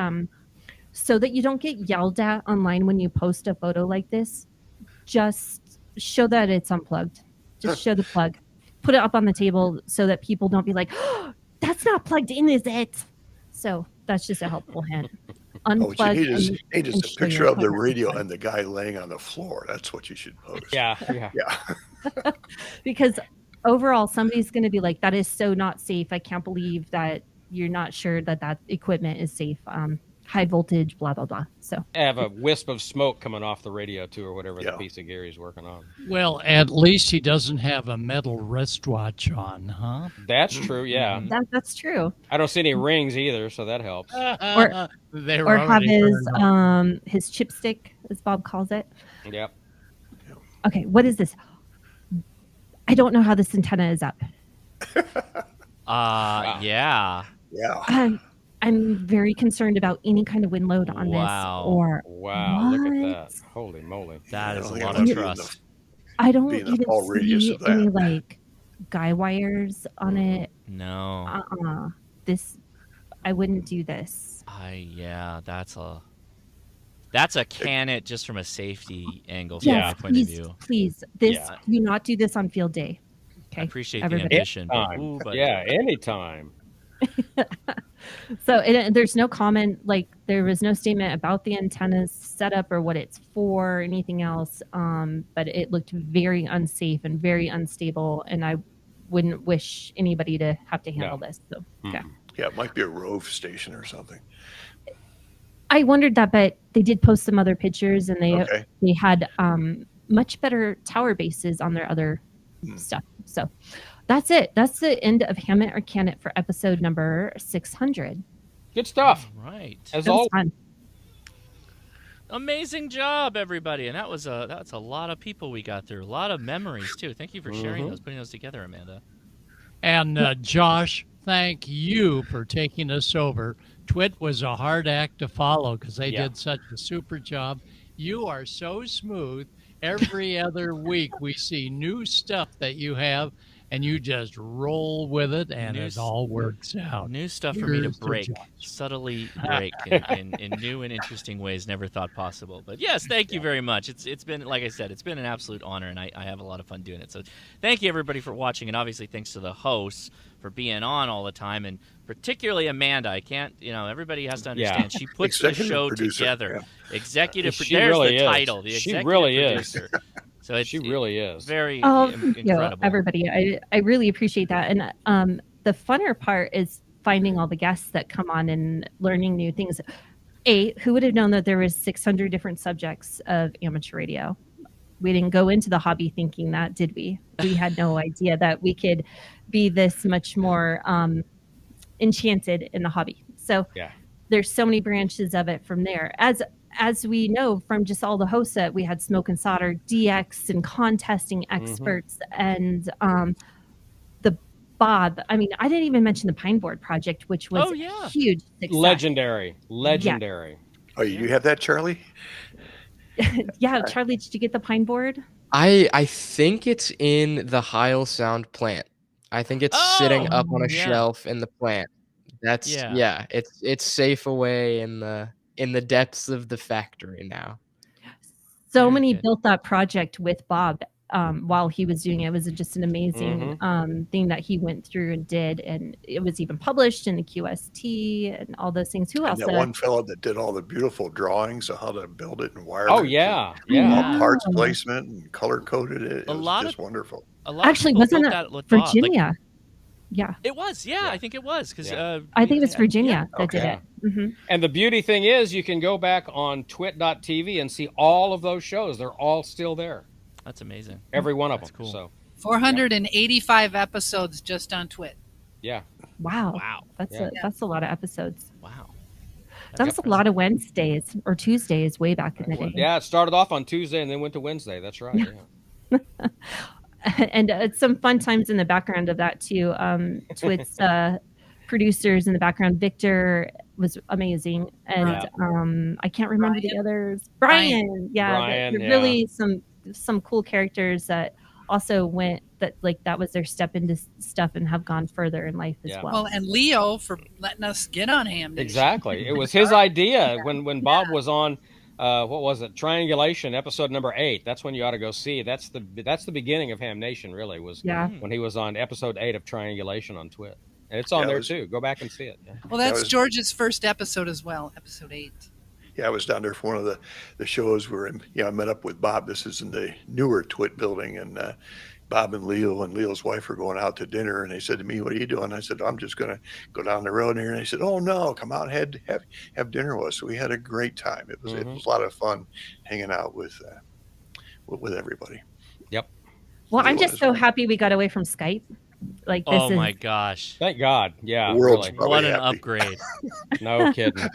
so that you don't get yelled at online when you post a photo like this. Just show that it's unplugged. Just show the plug. Put it up on the table so that people don't be like, oh, that's not plugged in, is it? So that's just a helpful hint. Unplug. He just a picture of the radio and the guy laying on the floor. That's what you should post. Yeah. Because overall, somebody's going to be like, that is so not safe. I can't believe that you're not sure that equipment is safe. High voltage, blah, blah, blah. So I have a wisp of smoke coming off the radio too, or whatever the piece of Gary's working on. Well, at least he doesn't have a metal wristwatch on, huh? That's true, yeah. That's true. I don't see any rings either, so that helps. Or have his chipstick, as Bob calls it. Yep. Okay, what is this? I don't know how this antenna is up. Yeah. Yeah. I'm very concerned about any kind of wind load on this. Or wow, look at what? that. Holy moly. That is a lot of trust. I don't even see any like guy wires on it. No. I wouldn't do this. That's a Cannet just from a safety angle from Yes, my point of view. Please, do not do this on field day. Okay. I appreciate Everybody. the ambition. Anytime. Yeah, anytime. So there's no comment, like there was no statement about the antenna's setup or what it's for or anything else. But it looked very unsafe and very unstable, and I wouldn't wish anybody to have to handle this. So yeah. Yeah, it might be a Rove station or something. I wondered that, but they did post some other pictures, and they had much better tower bases on their other stuff. So that's it. That's the end of Hammet or Cannet for episode number 600. Good stuff. All right. As always. Fun. Amazing job, everybody. And that's a lot of people we got through. A lot of memories, too. Thank you for sharing those, putting those together, Amanda. And Josh, thank you for taking us over. Twit was a hard act to follow because they did such a super job. You are so smooth. Every other week we see new stuff that you have, and you just roll with it, and it all works out. New stuff for me to break, subtly break in new and interesting ways never thought possible. But yes, thank you very much. It's been, like I said, it's been an absolute honor, and I have a lot of fun doing it. So thank you, everybody, for watching, and obviously thanks to the hosts for being on all the time, and particularly Amanda. I can't, everybody has to understand. She puts the show together. Executive producer. There's really the title. The she executive really producer. is. So she really is. Very incredible. Everybody, I really appreciate that. And the funner part is finding all the guests that come on and learning new things. Who would have known that there was 600 different subjects of amateur radio? We didn't go into the hobby thinking that, did we? We had no idea that we could be this much more enchanted in the hobby. So there's so many branches of it from there. As we know from just all the hosts that we had, Smoke and Solder, DX and contesting experts, and the Bob. I mean, I didn't even mention the Pine Board project, which was a huge success. Legendary. Yeah. Oh, you have that, Charlie? Yeah, Charlie, did you get the Pine Board? I think it's in the Heil Sound plant. I think it's sitting up on a shelf in the plant. That's it's safe away in the depths of the factory now. So many built that project with Bob while he was doing it. It was just an amazing thing that he went through and did, and it was even published in the QST and all those things. Who else? That one fellow that did all the beautiful drawings of how to build it and wire it. Oh yeah, yeah. All parts placement and color coded it. It was just wonderful. Actually, wasn't it Virginia? Yeah, it was. Yeah, I think it was because I think it was Virginia that did it. And the beauty thing is, you can go back on twit.tv and see all of those shows. They're all still there. That's amazing. Every one of them. Cool. So 485 episodes just on Twit. Yeah. Wow. That's a lot of episodes. Wow. That was a lot of Wednesdays or Tuesdays way back in the day. Yeah, it started off on Tuesday and then went to Wednesday. That's right. Yeah. And some fun times in the background of that too. Twit's producers in the background. Victor was amazing, and I can't remember the others. Brian, really some cool characters that also went that was their step into stuff and have gone further in life as well. Well, and Leo for letting us get on Ham Nation. Exactly, it was his idea when Bob was on. What was it? Triangulation, episode number 8. That's when you ought to go see. That's the beginning of Ham Nation. Really was when he was on episode 8 of Triangulation on Twit, and it's on there too. Go back and see it. Yeah. Well, that's George's first episode as well, episode 8. Yeah, I was down there for one of the shows where I met up with Bob. This is in the newer Twit building, and Bob and Leo's wife were going out to dinner, and they said to me, "What are you doing?" I said, "I'm just going to go down the road here." And they said, "Oh no, come out and have dinner with us." So we had a great time. It was a lot of fun hanging out with everybody. Yep. Well, I'm just so happy we got away from Skype. Like this my gosh! Thank God. Yeah. The world's really. What an upgrade! No kidding.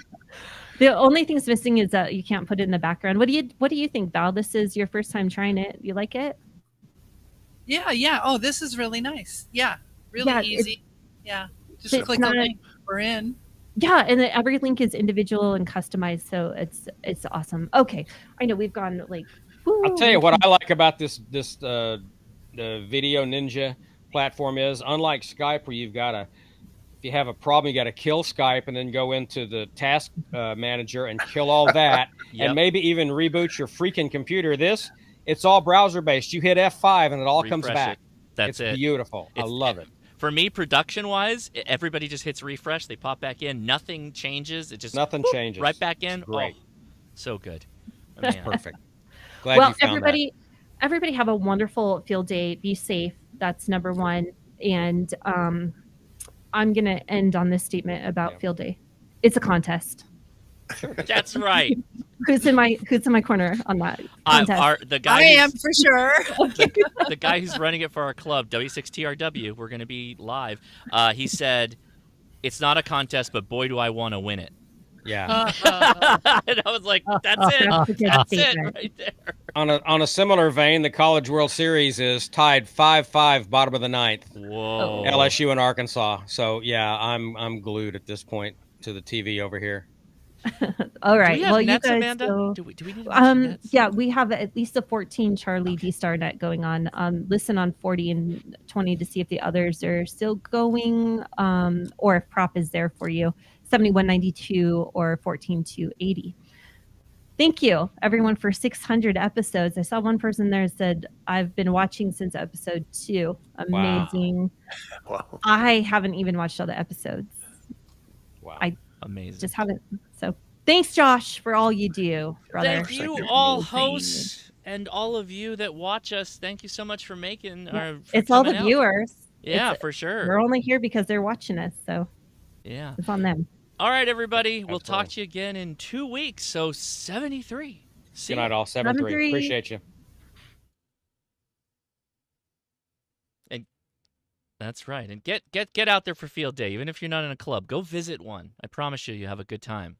The only thing's missing is that you can't put it in the background. What do you think, Val? This is your first time trying it. You like it? Yeah. Oh, this is really nice. Yeah, really easy. Yeah, just click on the link. We're in. Yeah, and every link is individual and customized, so it's awesome. Okay, I know we've gone like. I'll tell you what I like about this the Video Ninja platform is, unlike Skype, where you've got to, if you have a problem, you got to kill Skype and then go into the task manager and kill all that, and maybe even reboot your freaking computer. It's all browser based. You hit F5 and it all comes back. It's beautiful. I love it. For me, production-wise, everybody just hits refresh. They pop back in. Nothing changes. It just Nothing changes. right back in. It's great. Oh, so good. That's perfect. Glad Well, you found everybody have a wonderful field day. Be safe. That's number one. And I'm going to end on this statement about field day. It's a contest. That's right. Who's in my corner on that contest? The guy I am for sure. The guy who's running it for our club, W6TRW, we're going to be live. He said, "It's not a contest, but boy, do I want to win it." Yeah. And I was like, "That's it. That's it right there." On a similar vein, the College World Series is tied 5-5, bottom of the ninth. Whoa. LSU and Arkansas. So yeah, I'm glued at this point to the TV over here. All right. Do we have well, nets, you guys Amanda? go. Do we need to mention nets? Yeah, we have at least a 14 Charlie D-Star net going on. Listen on 40 and 20 to see if the others are still going, or if prop is there for you. 7192 or 14280. Thank you, everyone, for 600 episodes. I saw one person there said, I've been watching since episode 2. Amazing. Wow. I haven't even watched all the episodes. Wow. I Amazing. just haven't. So thanks, Josh, for all you do, brother. Thank you, all hosts and all of you that watch us. Thank you so much for making our. It's all the viewers. Yeah, for sure. We're only here because they're watching us, so yeah, it's on them. All right, everybody. We'll talk to you again in 2 weeks. So 73. Good night, all. 7-3. Appreciate you. And that's right. And get out there for field day, even if you're not in a club. Go visit one. I promise you, you have a good time.